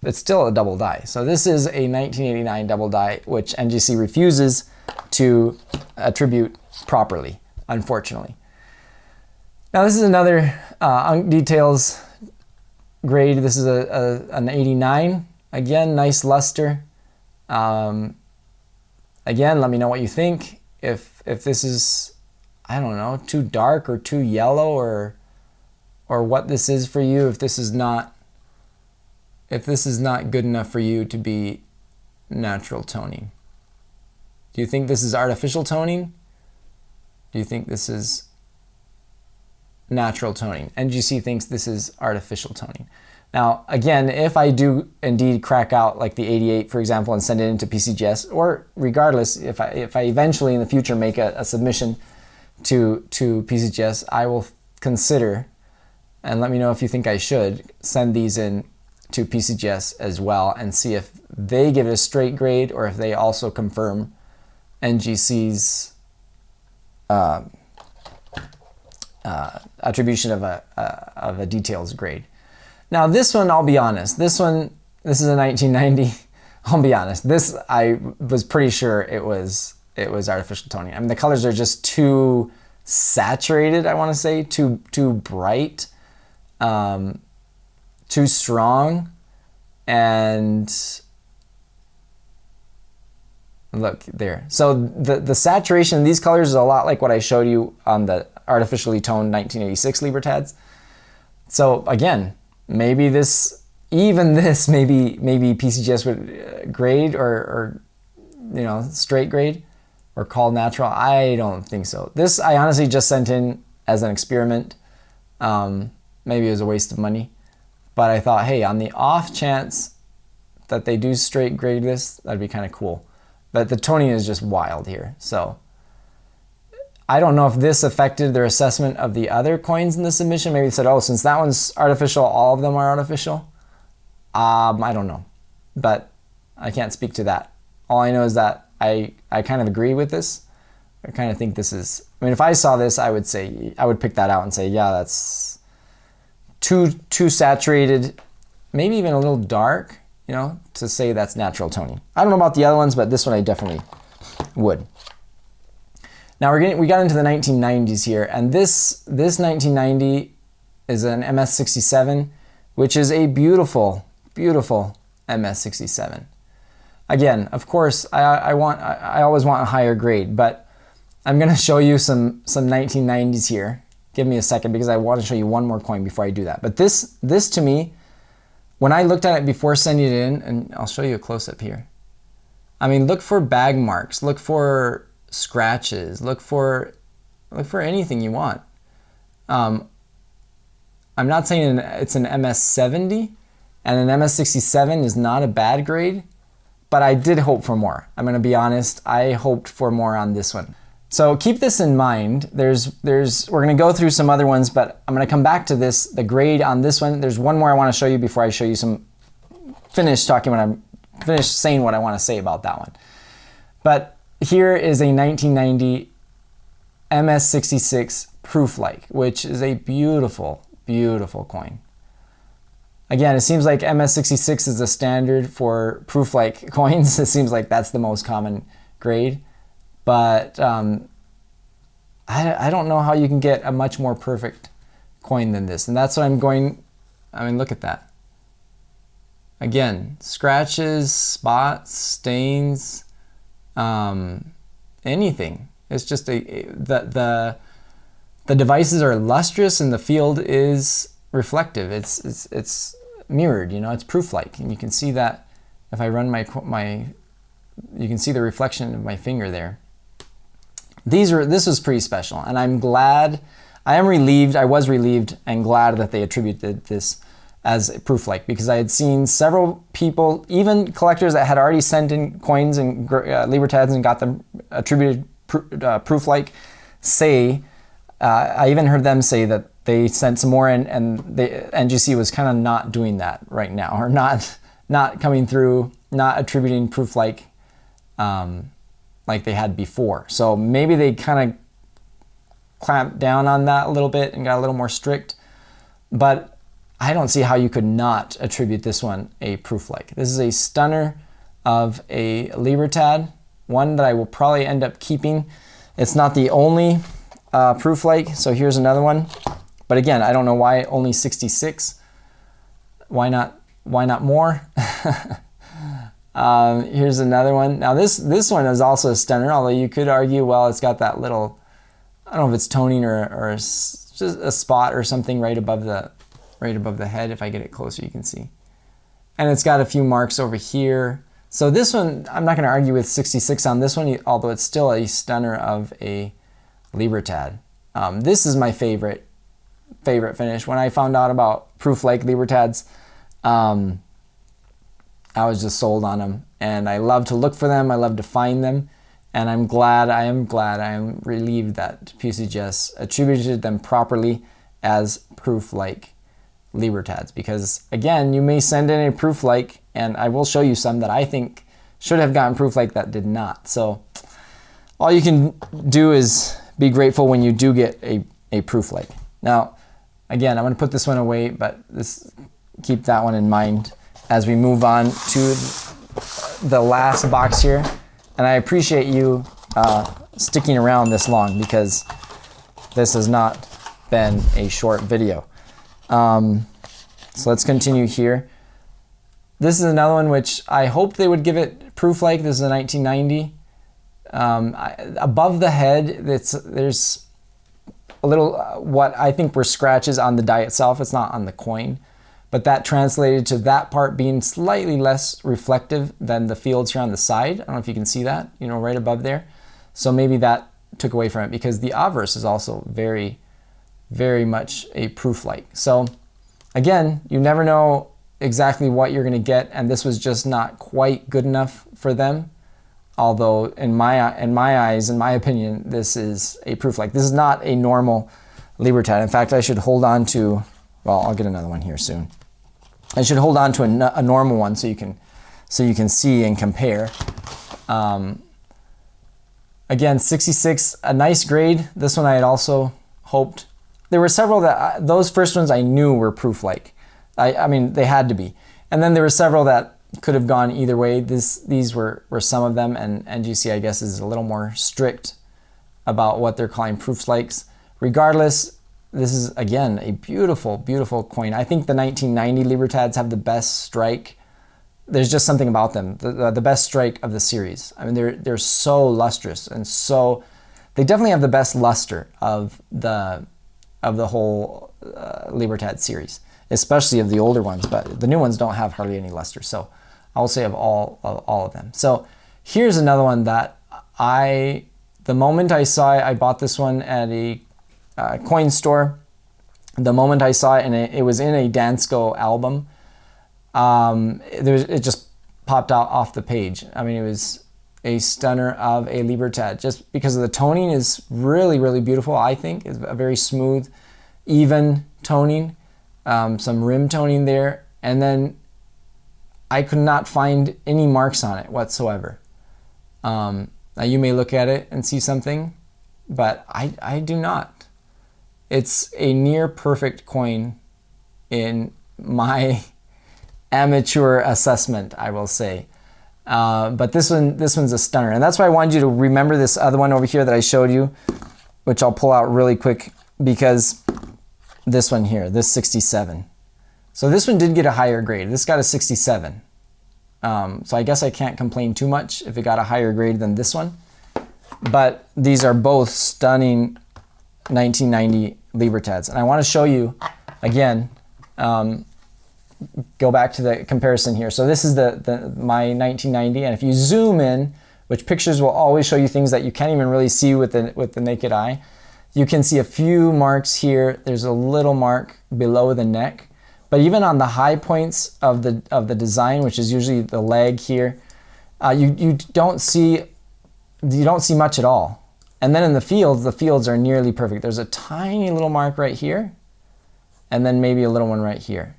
but it's still a double die. So this is a 1989 double die, which NGC refuses to attribute properly, unfortunately. Now this is another Unk Details grade. This is an 89. Again, nice luster. Again, let me know what you think. If this is, I don't know, too dark or too yellow, or what this is for you. If this is not good enough for you to be natural toning. Do you think this is artificial toning? Do you think this is natural toning? NGC thinks this is artificial toning. Now, again, if I do indeed crack out like the 88, for example, and send it into PCGS, or regardless, if I eventually in the future make a submission to PCGS, I will consider, and let me know if you think I should, send these in to PCGS as well and see if they give it a straight grade or if they also confirm NGC's attribution of a details grade. Now this one, I'll be honest, this is a 1990. I'll be honest, this I was pretty sure it was artificial toning. I mean, the colors are just too saturated, I want to say, too bright, too strong, and look there. So the saturation in these colors is a lot like what I showed you on the artificially toned 1986 Libertads. So again, maybe maybe PCGS would grade or straight grade or call natural. I don't think so. This I honestly just sent in as an experiment. Maybe it was a waste of money, but I thought, hey, on the off chance that they do straight grade this, that'd be kind of cool. But the toning is just wild here. So I don't know if this affected their assessment of the other coins in the submission. Maybe they said, oh, since that one's artificial, all of them are artificial. I don't know, but I can't speak to that. All I know is that I kind of agree with this. I kind of think this is, I mean, if I saw this, I would pick that out and say, yeah, that's too saturated, maybe even a little dark, you know, to say that's natural toning. I don't know about the other ones, but this one I definitely would. Now we got into the 1990s here, and this 1990 is an MS67, which is a beautiful, beautiful MS67. Again, of course, I always want a higher grade, but I'm going to show you some 1990s here. Give me a second because I want to show you one more coin before I do that. But this to me, when I looked at it before sending it in, and I'll show you a close-up here. I mean, look for bag marks, look for scratches, look for anything you want. I'm not saying it's an MS70, and an MS67 is not a bad grade, but I did hope for more. I'm going to be honest, I hoped for more on this one. So keep this in mind. We're going to go through some other ones, but I'm going to come back to this, the grade on this one. There's one more I want to show you before I show you finish saying what I want to say about that one. But here is a 1990 MS66 prooflike, which is a beautiful, beautiful coin. Again, it seems like MS66 is the standard for prooflike coins. It seems like that's the most common grade. But I don't know how you can get a much more perfect coin than this. And that's what I mean, look at that. Again, scratches, spots, stains, anything. It's just the devices are lustrous and the field is reflective. It's mirrored, you know, it's proof-like. And you can see that if I run you can see the reflection of my finger there. This was pretty special, and I was relieved and glad that they attributed this as a prooflike, because I had seen several people, even collectors that had already sent in coins and Libertads and got them attributed prooflike, say, I even heard them say that they sent some more in, and the NGC was kind of not doing that right now, or not coming through, not attributing prooflike like they had before. So maybe they kind of clamped down on that a little bit and got a little more strict, but I don't see how you could not attribute this one a prooflike. This is a stunner of a Libertad, one that I will probably end up keeping. It's not the only prooflike, so here's another one. But again, I don't know why only 66. Why not more? Here's another one. Now this one is also a stunner, although you could argue, well, it's got that little, I don't know if it's toning or just a spot or something right above the head. If I get it closer, you can see. And it's got a few marks over here. So this one, I'm not going to argue with 66 on this one, although it's still a stunner of a Libertad. This is my favorite finish. When I found out about prooflike Libertads, I was just sold on them, and I love to look for them. I love to find them, and I am relieved that PCGS attributed them properly as prooflike Libertads, because again, you may send in a prooflike, and I will show you some that I think should have gotten prooflike that did not. So all you can do is be grateful when you do get a prooflike. Now, again, I'm going to put this one away, but keep that one in mind as we move on to the last box here. And I appreciate you sticking around this long, because this has not been a short video. So let's continue here. This is another one which I hoped they would give it prooflike. This is a 1990. Above the head, there's a little what I think were scratches on the die itself. It's not on the coin. But that translated to that part being slightly less reflective than the fields here on the side. I don't know if you can see that, you know, right above there. So maybe that took away from it, because the obverse is also very very much a proof-like. So again, you never know exactly what you're going to get, and this was just not quite good enough for them. Although in my eyes, in my opinion, this is a proof-like. This is not a normal Libertad. In fact, I should hold on to, well, I'll get another one here soon. I should hold on to a normal one so you can see and compare. Again, 66, a nice grade. This one I had also hoped. There were several that, those first ones I knew were proof-like. I mean, they had to be. And then there were several that could have gone either way. These were some of them, and NGC, I guess, is a little more strict about what they're calling proof-likes. Regardless, this is, again, a beautiful, beautiful coin. I think the 1990 Libertads have the best strike. There's just something about them, the best strike of the series. I mean, they're so lustrous, and so they definitely have the best luster of the whole Libertad series, especially of the older ones. But the new ones don't have hardly any luster. So I'll say of all of them. So here's another one that the moment I saw it, I bought this one at a coin store. The moment I saw it, and it was in a Dansko album. It just popped out off the page. I mean, it was a stunner of a Libertad, just because of the toning is really, really beautiful. I think it's a very smooth, even toning, some rim toning there, and then I could not find any marks on it whatsoever. Now you may look at it and see something, but I do not. It's a near perfect coin in my amateur assessment, I will say. But this one's a stunner. And that's why I wanted you to remember this other one over here that I showed you, which I'll pull out really quick, because this one here, this 67. So this one did get a higher grade. This got a 67. So I guess I can't complain too much if it got a higher grade than this one. But these are both stunning 1990 Libertads. And I want to show you, again, go back to the comparison here. So this is my 1990, and if you zoom in, which pictures will always show you things that you can't even really see with the naked eye, you can see a few marks here. There's a little mark below the neck, but even on the high points of the design, which is usually the leg here, you don't see much at all. And then in the fields are nearly perfect. There's a tiny little mark right here, and then maybe a little one right here.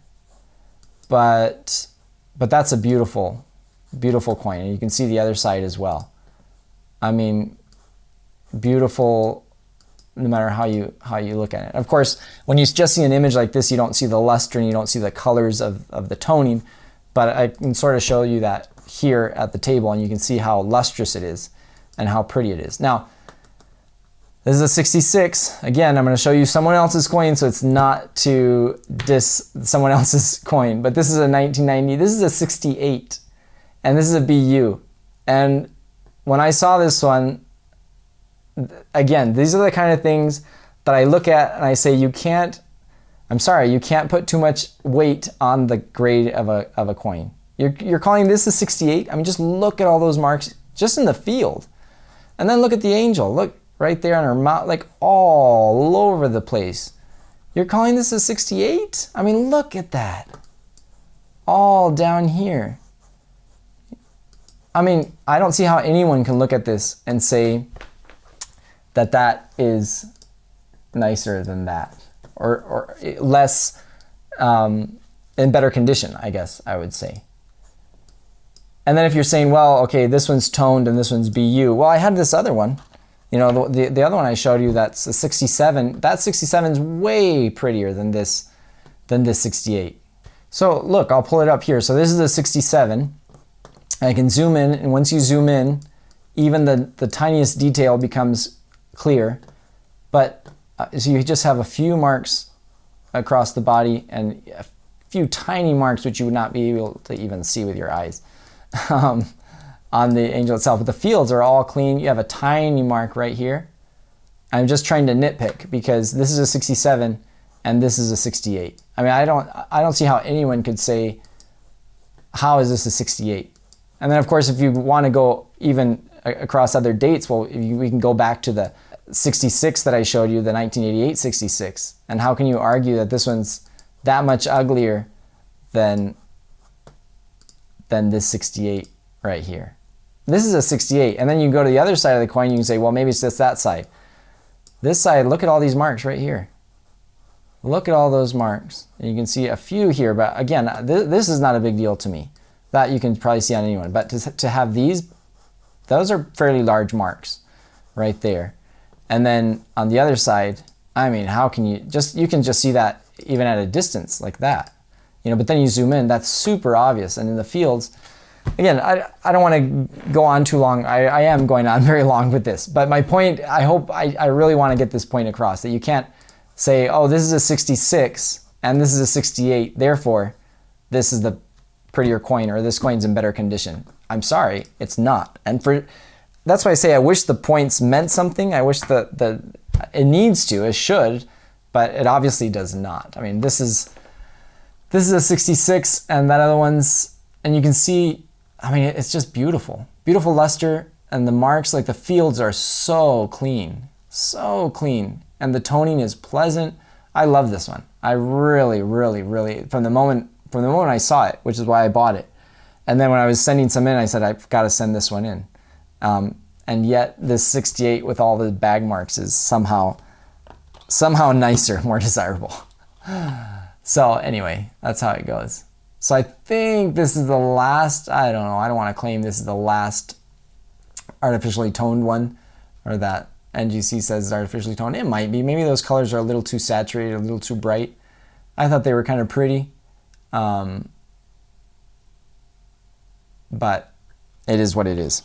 But that's a beautiful, beautiful coin, and you can see the other side as well. I mean, beautiful, no matter how you look at it. Of course, when you just see an image like this, you don't see the luster and you don't see the colors of the toning. But I can sort of show you that here at the table, and you can see how lustrous it is and how pretty it is. Now, this is a 66. Again, I'm going to show you someone else's coin, so it's not to diss someone else's coin. But this is a 1990. This is a 68. And this is a BU. And when I saw this one, again, these are the kind of things that I look at and I say, you can't put too much weight on the grade of a coin. You're calling this a 68? I mean, just look at all those marks just in the field. And then look at the angel. Look. Right there on her mouth, like all over the place. You're calling this a 68? I mean, look at that. All down here. I mean, I don't see how anyone can look at this and say that is nicer than that. Or less, in better condition, I guess I would say. And then if you're saying, well, okay, this one's toned and this one's BU. Well, I had this other one. You know, the other one I showed you, that's a 67. That 67 is way prettier than this 68. So look, I'll pull it up here. So this is a 67. I can zoom in, and once you zoom in, even the tiniest detail becomes clear. But so you just have a few marks across the body and a few tiny marks which you would not be able to even see with your eyes. On the angel itself, but the fields are all clean. You have a tiny mark right here. I'm just trying to nitpick because this is a 67 and this is a 68. I mean, I don't see how anyone could say, how is this a 68? And then of course, if you want to go even across other dates, well, we can go back to 66 that I showed you, the 1988 66. And how can you argue that this one's that much uglier than this 68 right here? This is a 68, and then you go to the other side of the coin, you can say, well, maybe it's just that side. This side, look at all these marks right here. Look at all those marks. And you can see a few here, but again, this is not a big deal to me. That you can probably see on anyone, but to have these, those are fairly large marks right there. And then on the other side, I mean, how can you can just see that even at a distance like that, you know, but then you zoom in, that's super obvious. And in the fields, again, I don't want to go on too long. I am going on very long with this, but my point, I really want to get this point across, that you can't say, oh, this is a 66 and this is a 68, therefore this is the prettier coin, or this coin's in better condition. I'm sorry, it's not. And that's why I say I wish the points meant something. I wish that it needs to, it should, but it obviously does not. I mean, this is a 66 and that other one's, and you can see, I mean, it's just beautiful. Beautiful luster, and the marks, like the fields are so clean. So clean. And the toning is pleasant. I love this one. I really, really, really, from the moment I saw it, which is why I bought it. And then when I was sending some in, I said, I've got to send this one in. And yet this 68 with all the bag marks is somehow nicer, more desirable. So anyway, that's how it goes. So I think this is the last, I don't know, I don't want to claim this is the last artificially toned one, or that NGC says is artificially toned. It might be. Maybe those colors are a little too saturated, a little too bright. I thought they were kind of pretty. But it is what it is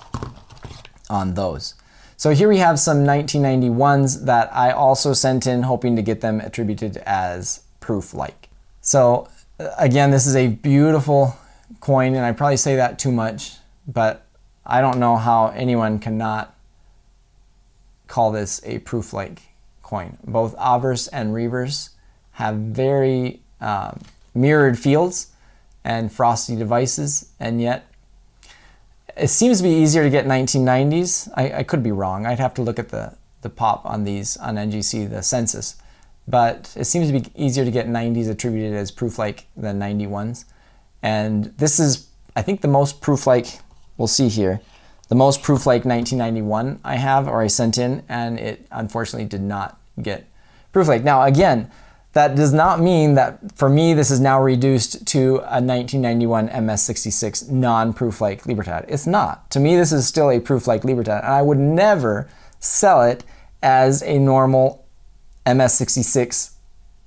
on those. So here we have some 1991s that I also sent in, hoping to get them attributed as proof-like. So again, this is a beautiful coin, and I probably say that too much, but I don't know how anyone cannot call this a proof-like coin. Both obverse and reverse have very mirrored fields and frosty devices, and yet it seems to be easier to get 1990s. I could be wrong. I'd have to look at the pop on these on NGC, the census. But it seems to be easier to get 90s attributed as proof-like than 91s. And this is, I think, the most proof-like, we'll see here, the most proof-like 1991 I have, or I sent in, and it unfortunately did not get proof-like. Now again, that does not mean that for me this is now reduced to a 1991 MS66 non-proof-like Libertad. It's not. To me, this is still a proof-like Libertad, and I would never sell it as a normal MS66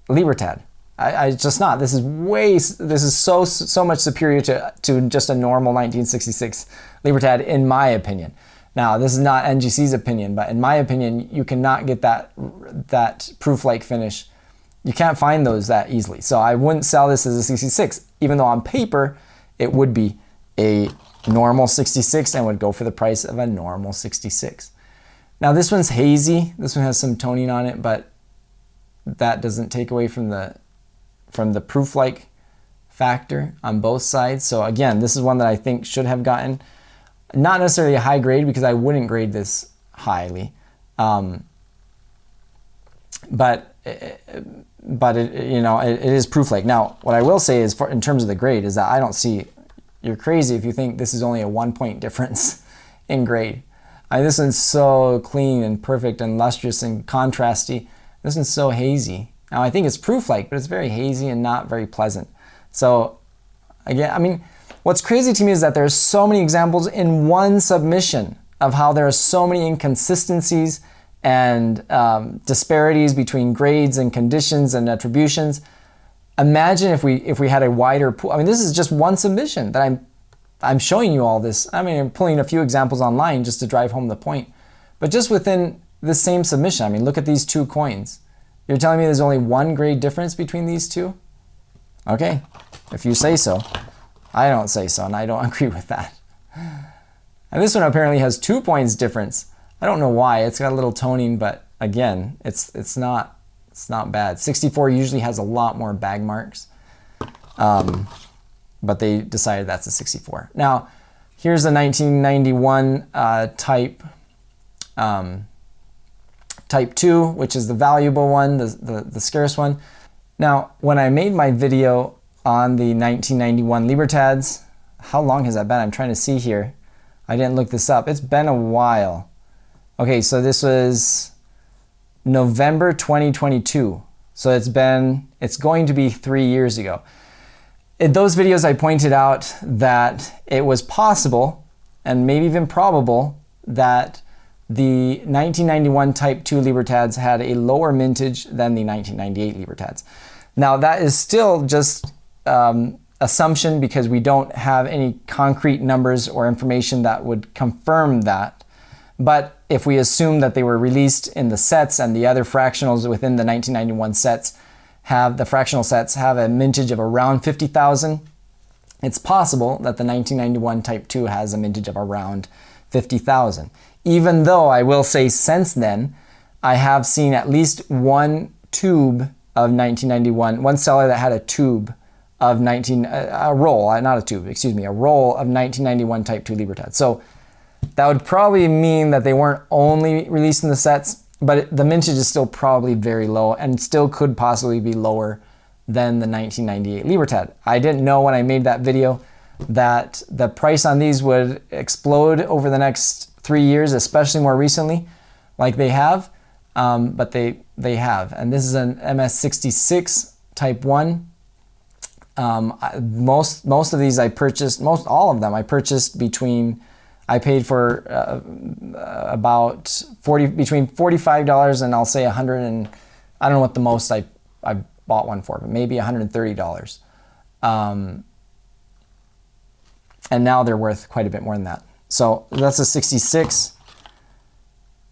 Libertad. I just not. This is so much superior to just a normal 1966 Libertad, in my opinion. Now, this is not NGC's opinion, but in my opinion, you cannot get that proof-like finish. You can't find those that easily. So I wouldn't sell this as a 66, even though on paper it would be a normal 66 and would go for the price of a normal 66. Now this one's hazy. This one has some toning on it, but that doesn't take away from the proof-like factor on both sides. So again, this is one that I think should have gotten not necessarily a high grade, because I wouldn't grade this highly, but it is proof-like. Now, what I will say is, in terms of the grade, is that I don't see, you're crazy if you think this is only a 1-point difference in grade. This one's so clean and perfect and lustrous and contrasty. This one's so hazy. Now, I think it's proof-like, but it's very hazy and not very pleasant. So, again, I mean, what's crazy to me is that there's so many examples in one submission of how there are so many inconsistencies and disparities between grades and conditions and attributions. Imagine if we had a wider pool. I mean, this is just one submission that I'm showing you all this. I mean, I'm pulling a few examples online just to drive home the point. But just within the same submission, I mean, look at these two coins. You're telling me there's only one grade difference between these two? Okay, if you say so. I don't say so, and I don't agree with that. And this one apparently has 2 points difference. I don't know why. It's got a little toning, but again, it's not bad. 64 usually has a lot more bag marks, but they decided that's a 64. Now, here's a 1991 type Type 2, which is the valuable one, the scarce one. Now, when I made my video on the 1991 Libertads, how long has that been? I'm trying to see here. I didn't look this up. It's been a while. Okay, so this was November 2022. So it's going to be 3 years ago. In those videos, I pointed out that it was possible and maybe even probable that the 1991 Type 2 Libertads had a lower mintage than the 1998 Libertads. Now, that is still just assumption because we don't have any concrete numbers or information that would confirm that. But if we assume that they were released in the sets and the other fractionals within the 1991 sets the fractional sets have a mintage of around 50,000, it's possible that the 1991 Type 2 has a mintage of around 50,000. Even though I will say since then, I have seen at least one tube of 1991, one seller that had a tube of a roll of 1991 Type 2 Libertads. So that would probably mean that they weren't only released in the sets, but the mintage is still probably very low and still could possibly be lower than the 1998 Libertad. I didn't know when I made that video that the price on these would explode over the next 3 years, especially more recently, like they have, but they have. And this is an MS66 Type 1. Most of these I purchased, all of them I purchased I paid for between $45 and I'll say $100 and I don't know what the most I bought one for, but maybe $130. And now they're worth quite a bit more than that. So that's a 66.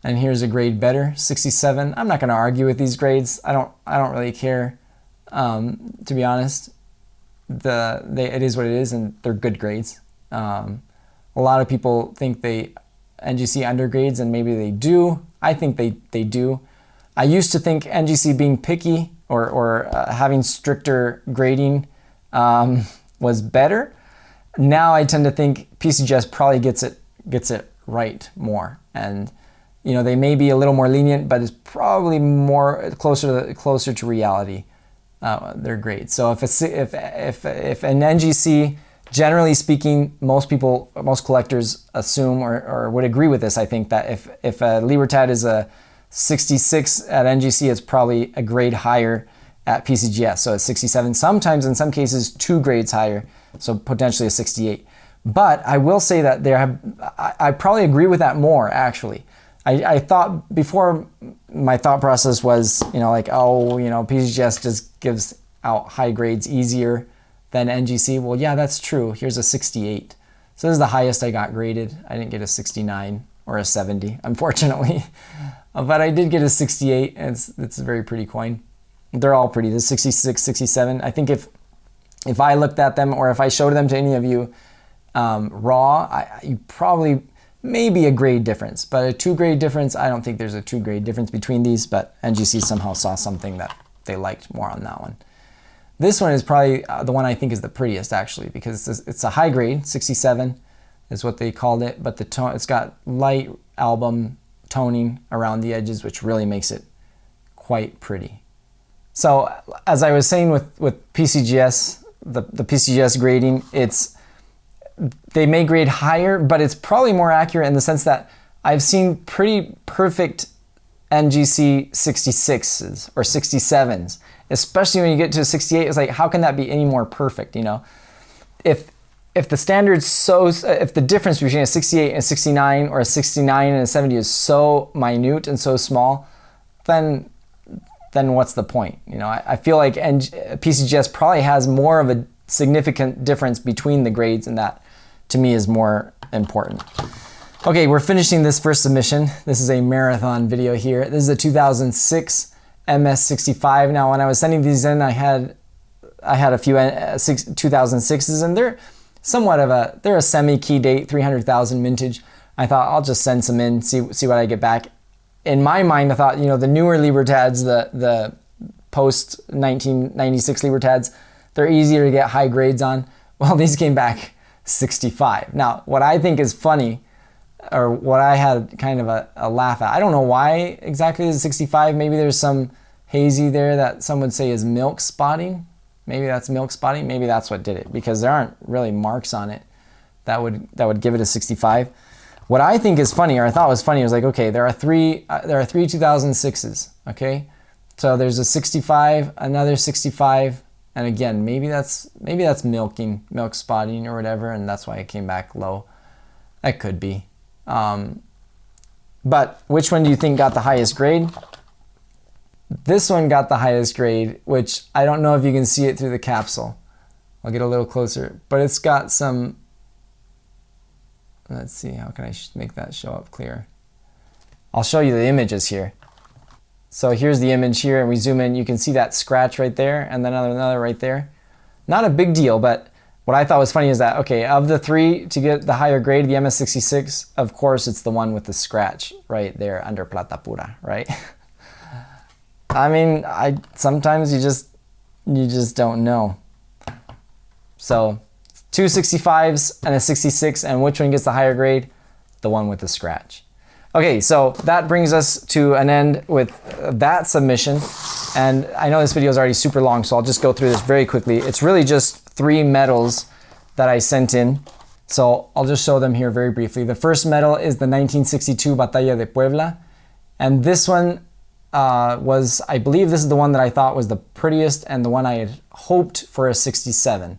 And here's a grade better, 67. I'm not going to argue with these grades. I don't really care, to be honest. It is what it is, and they're good grades. A lot of people think they NGC undergrades, and maybe they do. I think they do. I used to think NGC being picky or having stricter grading was better. Now I tend to think PCGS probably gets it right more, and they may be a little more lenient, but it's probably more closer to reality. Their grades. So if an NGC, generally speaking, most collectors assume or would agree with this. I think that if a Libertad is a 66 at NGC, it's probably a grade higher at PCGS. So it's 67. Sometimes, in some cases, 2 grades higher. So potentially a 68. But I will say that I probably agree with that more, actually. I thought before, my thought process was, PCGS just gives out high grades easier than NGC. Well, yeah, that's true. Here's a 68. So this is the highest I got graded. I didn't get a 69 or a 70, unfortunately. But I did get a 68, and it's a very pretty coin. They're all pretty. The 66, 67. I think if I looked at them or if I showed them to any of you raw, you probably maybe a grade difference, but a 2 grade difference, I don't think there's a 2 grade difference between these, but NGC somehow saw something that they liked more on that one. This one is probably the one I think is the prettiest, actually, because it's a high grade, 67 is what they called it, but it's got light album toning around the edges, which really makes it quite pretty. So as I was saying with PCGS, the PCGS grading, they may grade higher, but it's probably more accurate in the sense that I've seen pretty perfect NGC 66s or 67s, especially when you get to a 68. It's like, how can that be any more perfect? If the standard's if the difference between a 68 and a 69 or a 69 and a 70 is so minute and so small, then what's the point? I feel like PCGS probably has more of a significant difference between the grades, and that to me is more important. Okay, we're finishing this first submission. This is a marathon video here. This is a 2006 MS65. Now, when I was sending these in, I had a few 2006s, and they're somewhat of they're a semi-key date, 300,000 mintage. I thought I'll just send some in, see what I get back. In my mind, I thought, the newer Libertads, the post 1996 Libertads, they're easier to get high grades on. Well, these came back 65. Now, what I think is funny, or what I had kind of a laugh at. I don't know why exactly it's 65. Maybe there's some hazy there that some would say is milk spotting. Maybe that's milk spotting. Maybe that's what did it, because there aren't really marks on it that would give it a 65. What I think is funny, or I thought was funny, was like, okay, there are three 2006s. Okay, so there's a 65, another 65, and again, maybe that's milk spotting or whatever, and that's why it came back low. That could be. But which one do you think got the highest grade? This one got the highest grade, which I don't know if you can see it through the capsule. I'll get a little closer, but it's got some, let's see, how can I make that show up clear? I'll show you the images here. So here's the image here, and we zoom in, you can see that scratch right there, and then another right there. Not a big deal, but what I thought was funny is that, okay, of the three to get the higher grade, the MS66, of course it's the one with the scratch right there under Plata Pura, right? I mean, sometimes you just don't know. So 2 65s and a 66, and which one gets the higher grade? The one with the scratch. Okay, so that brings us to an end with that submission. And I know this video is already super long, so I'll just go through this very quickly. It's really just 3 medals that I sent in. So I'll just show them here very briefly. The first medal is the 1962 Batalla de Puebla. And this one was, I believe this is the one that I thought was the prettiest and the one I had hoped for a 67.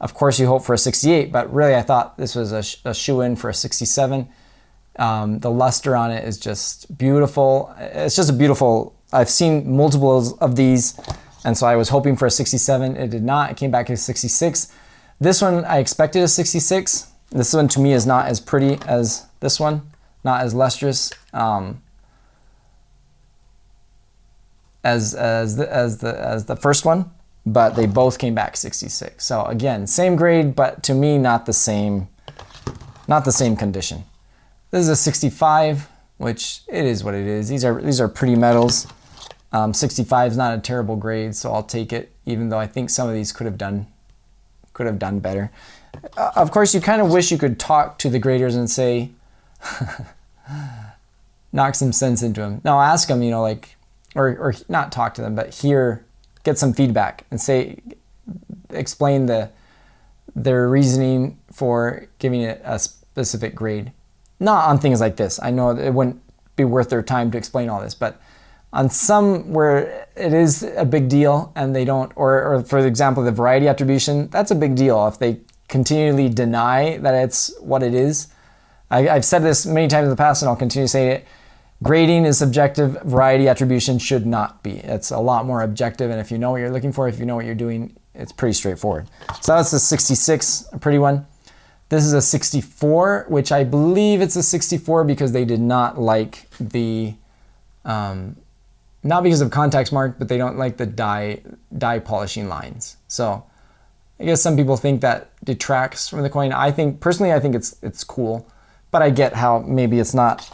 Of course you hope for a 68, but really I thought this was a shoe-in for a 67. The luster on it is just beautiful. It's just a beautiful, I've seen multiples of these, and so I was hoping for a 67. It did not, it came back as 66. This one I expected a 66. This one to me is not as pretty as this one, not as lustrous as the first one, but they both came back 66. So again, same grade, but to me not the same condition. This is a 65, which it is what it is. These are pretty medals. 65 is not a terrible grade, so I'll take it, even though I think some of these could have done better. Of course, you kind of wish you could talk to the graders and say, knock some sense into them. No, ask them, like, or not talk to them, but get some feedback and explain their reasoning for giving it a specific grade. Not on things like this. I know it wouldn't be worth their time to explain all this, but on some where it is a big deal and they don't, or for example, the variety attribution, that's a big deal if they continually deny that it's what it is. I've said this many times in the past and I'll continue saying it. Grading is subjective, variety attribution should not be. It's a lot more objective, and if you know what you're looking for, if you know what you're doing, it's pretty straightforward. So that's a 66, a pretty one. This is a 64, which I believe it's a 64 because they did not like the, not because of context mark, but they don't like the die polishing lines. So I guess some people think that detracts from the coin. Personally, I think it's cool, but I get how maybe it's not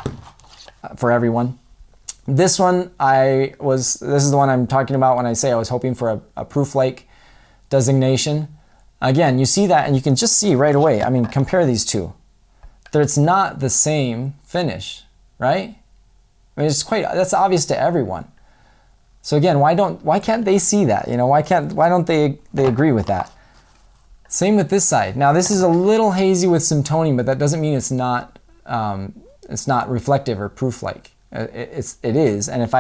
for everyone. This one, this is the one I'm talking about when I say I was hoping for a proof-like designation. Again, you see that and you can just see right away. I mean, compare these two. It's not the same finish, right? I mean, that's obvious to everyone. So again, why can't they see that? Why don't they agree with that? Same with this side. Now this is a little hazy with some toning, but that doesn't mean it's not reflective or proof-like. It is. And if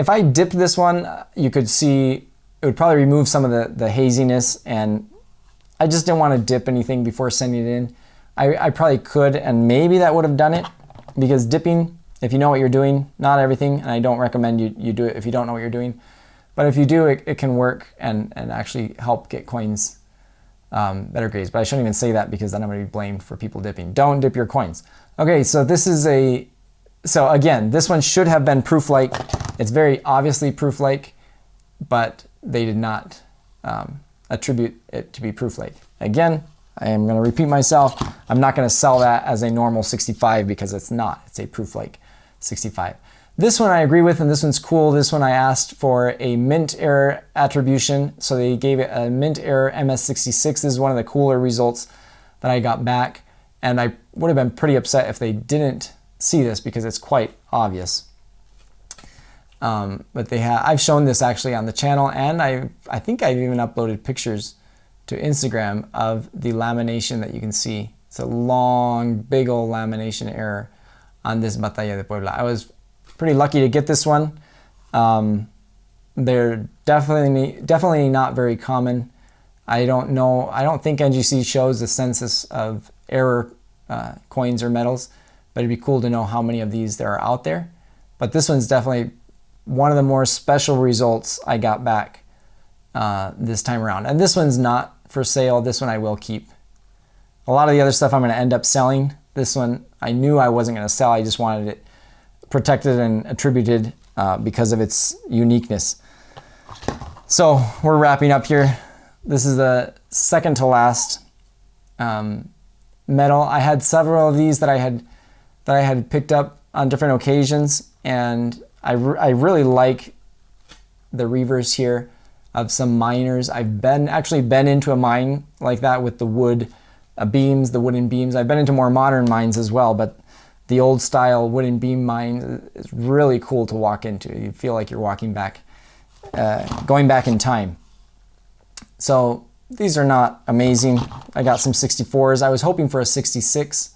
I dipped this one, you could see it would probably remove some of the haziness, and I just didn't want to dip anything before sending it in. I probably could, and maybe that would have done it, because dipping, if you know what you're doing, not everything, and I don't recommend you do it if you don't know what you're doing, but if you do, it can work and actually help get coins better grades. But I shouldn't even say that, because then I'm going to be blamed for people dipping. Don't dip your coins. Okay, so so again, this one should have been proof-like. It's very obviously proof-like, but they did not attribute it to be proof-like. Again, I am going to repeat myself. I'm not going to sell that as a normal 65 because it's not. It's a proof-like 65. This one I agree with, and this one's cool. This one I asked for a mint error attribution, so they gave it a mint error MS66. This is one of the cooler results that I got back. And I would have been pretty upset if they didn't see this because it's quite obvious. But I've shown this actually on the channel, and I think I've even uploaded pictures to Instagram of the lamination that you can see. It's a long, big old lamination error on this Batalla de Puebla. I was pretty lucky to get this one. They're definitely not very common. I don't think NGC shows the census of error coins or medals, but it'd be cool to know how many of these there are out there. But this one's definitely one of the more special results I got back this time around. And this one's not for sale. This one I will keep. A lot of the other stuff I'm going to end up selling. This one I knew I wasn't going to sell. I just wanted it protected and attributed because of its uniqueness. So we're wrapping up here. This is the second to last medal. I had several of these that I had picked up on different occasions, and I really like the reverse here of some miners. I've actually been into a mine like that with the wood beams, the wooden beams. I've been into more modern mines as well, but the old style wooden beam mine is really cool to walk into. You feel like you're walking back, going back in time. So these are not amazing. I got some 64s. I was hoping for a 66.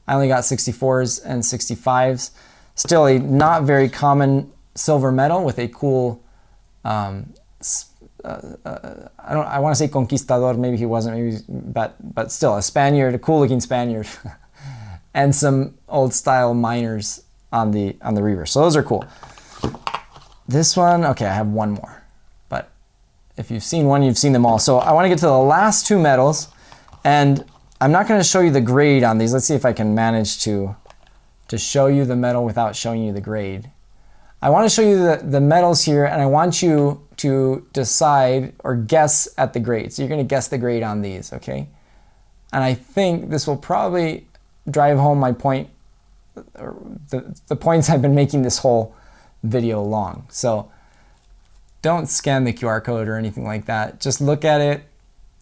I only got 64s and 65s. Still a not very common silver medal with a cool, I want to say conquistador, maybe he wasn't, maybe, but still a Spaniard, a cool looking Spaniard. And some old style miners on the reverse. So those are cool. This one, okay, I have one more. But if you've seen one, you've seen them all. So I want to get to the last two medals, and I'm not going to show you the grade on these. Let's see if I can manage to show you the medal without showing you the grade. I want to show you the medals here, and I want you to decide or guess at the grade. So you're going to guess the grade on these, okay? And I think this will probably drive home my point, or the points I've been making this whole video long. So don't scan the QR code or anything like that. Just look at it,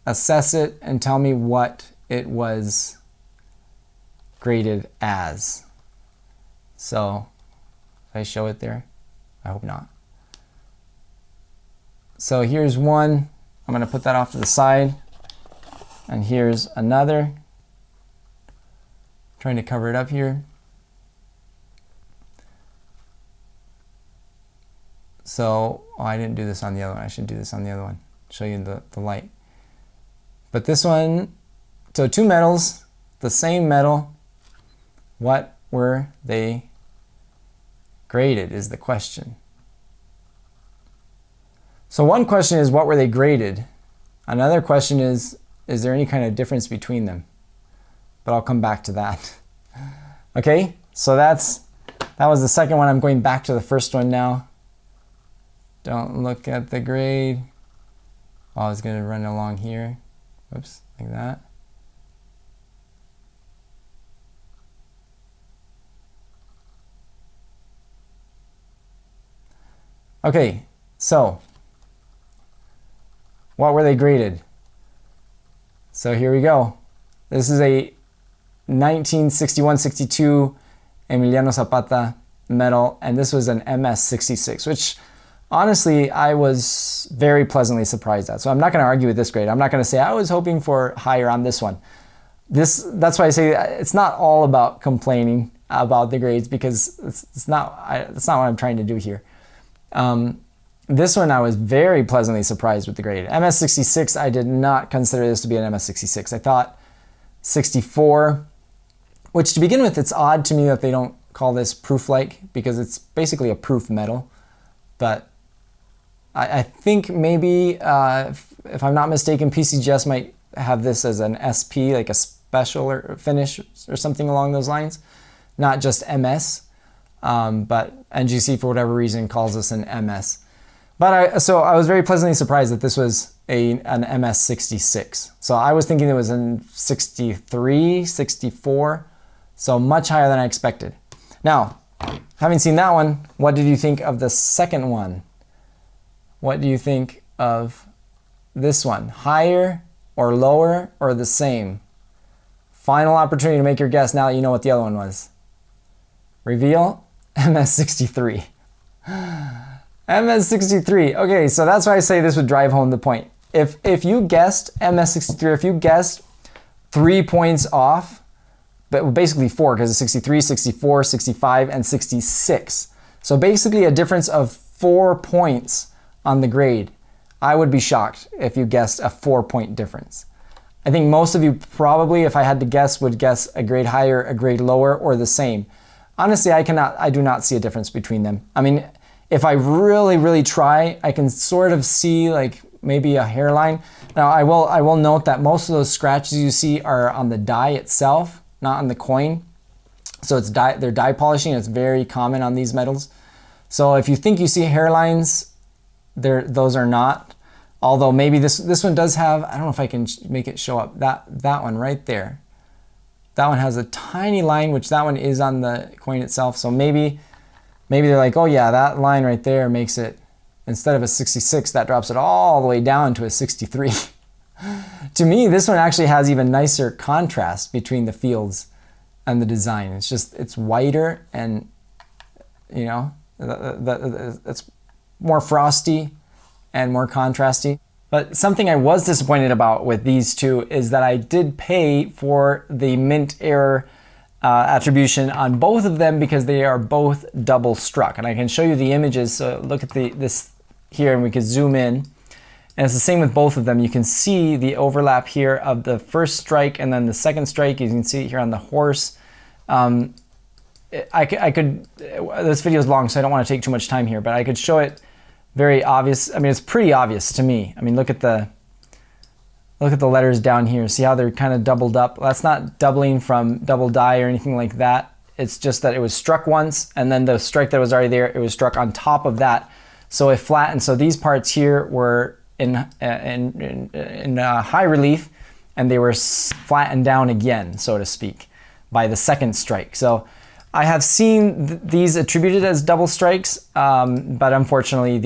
assess it, and tell me what it was graded as. So, did I show it there? I hope not. So here's one. I'm going to put that off to the side. And here's another. Trying to cover it up here. So, I didn't do this on the other one. I should do this on the other one. Show you the light. But this one, so two medals, the same medal. What were they graded is the question. So one question is, what were they graded? Another question is there any kind of difference between them? But I'll come back to that. Okay, so that was the second one. I'm going back to the first one now. Don't look at the grade. Oh, I was going to run along here. Whoops, like that. Okay, so what were they graded? So here we go. This is a 1961-62 Emiliano Zapata medal, and this was an MS-66, which honestly I was very pleasantly surprised at. So I'm not going to argue with this grade. I'm not going to say I was hoping for higher on this one. That's why I say it's not all about complaining about the grades, because that's not what I'm trying to do here. This one I was very pleasantly surprised with the grade. MS-66, I did not consider this to be an MS-66. I thought 64, which to begin with, it's odd to me that they don't call this proof-like, because it's basically a proof medal. But I think maybe, if I'm not mistaken, PCGS might have this as an SP, like a special or finish or something along those lines, not just MS. But NGC, for whatever reason, calls this an MS. But so I was very pleasantly surprised that this was an MS-66. So I was thinking it was in 63, 64, so much higher than I expected. Now, having seen that one, what did you think of the second one? What do you think of this one? Higher or lower or the same? Final opportunity to make your guess now that you know what the other one was. Reveal. MS63. MS63. Okay, so that's why I say this would drive home the point. If you guessed MS63, if you guessed 3 points off, but basically 4 because it's 63, 64, 65, and 66. So basically a difference of 4 points on the grade. I would be shocked if you guessed a 4-point difference. I think most of you probably, if I had to guess, would guess a grade higher, a grade lower, or the same. Honestly, I do not see a difference between them. I mean, if I really, really try, I can sort of see like maybe a hairline. Now, I will note that most of those scratches you see are on the die itself, not on the coin. So they're die polishing. It's very common on these metals. So if you think you see hairlines, those are not. Although maybe this one does have, I don't know if I can make it show up, that one right there. That one has a tiny line, which that one is on the coin itself. So maybe they're like, oh yeah, that line right there makes it, instead of a 66, that drops it all the way down to a 63. To me, this one actually has even nicer contrast between the fields and the design. It's whiter and, you know, it's more frosty and more contrasty. But something I was disappointed about with these two is that I did pay for the mint error attribution on both of them because they are both double struck. And I can show you the images. So look at this here and we can zoom in. And it's the same with both of them. You can see the overlap here of the first strike and then the second strike. You can see it here on the horse. I could, this video is long, so I don't want to take too much time here, but I could show it very obvious. I mean, it's pretty obvious to me. I mean, look at the letters down here. See how they're kind of doubled up? That's not doubling from double die or anything like that. It's just that it was struck once, and then the strike that was already there, it was struck on top of that. So it flattened. So these parts here were in high relief, and they were flattened down again, so to speak, by the second strike. So I have seen these attributed as double strikes, but unfortunately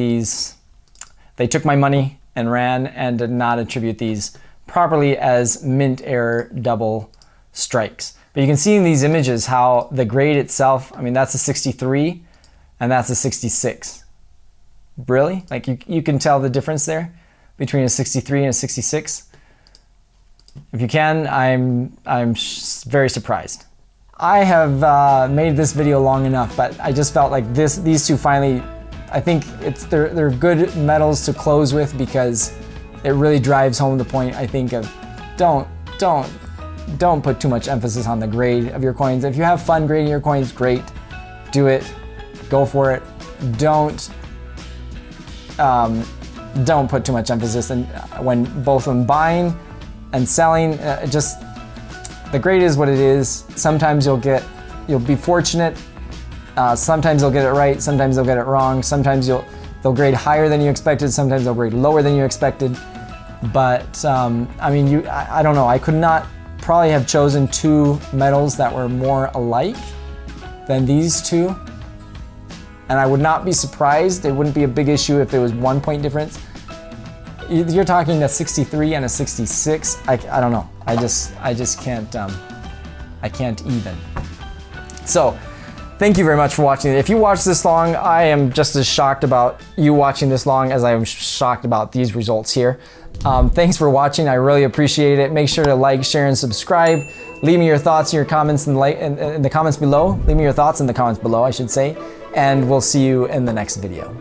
they took my money and ran and did not attribute these properly as mint error double strikes. But you can see in these images how the grade itself, I mean, that's a 63 and that's a 66. Really? Like you can tell the difference there between a 63 and a 66? If you can, I'm very surprised. I have made this video long enough, but I just felt like these two finally, I think they're good metals to close with because it really drives home the point, I think, of don't put too much emphasis on the grade of your coins. If you have fun grading your coins, great, do it, go for it. Don't put too much emphasis in when both when buying and selling. The grade is what it is. Sometimes you'll be fortunate. Sometimes they'll get it right. Sometimes they'll get it wrong. Sometimes they'll grade higher than you expected. Sometimes they'll grade lower than you expected. But I mean, I don't know. I could not probably have chosen two metals that were more alike than these two. And I would not be surprised. It wouldn't be a big issue if there was 1 point difference. You're talking a 63 and a 66. I don't know. I just can't. I can't even. So, thank you very much for watching. If you watched this long, I am just as shocked about you watching this long as I am shocked about these results here. Thanks for watching. I really appreciate it. Make sure to like, share, and subscribe. Leave me your thoughts in your comments in the comments below. Leave me your thoughts in the comments below, I should say. And we'll see you in the next video.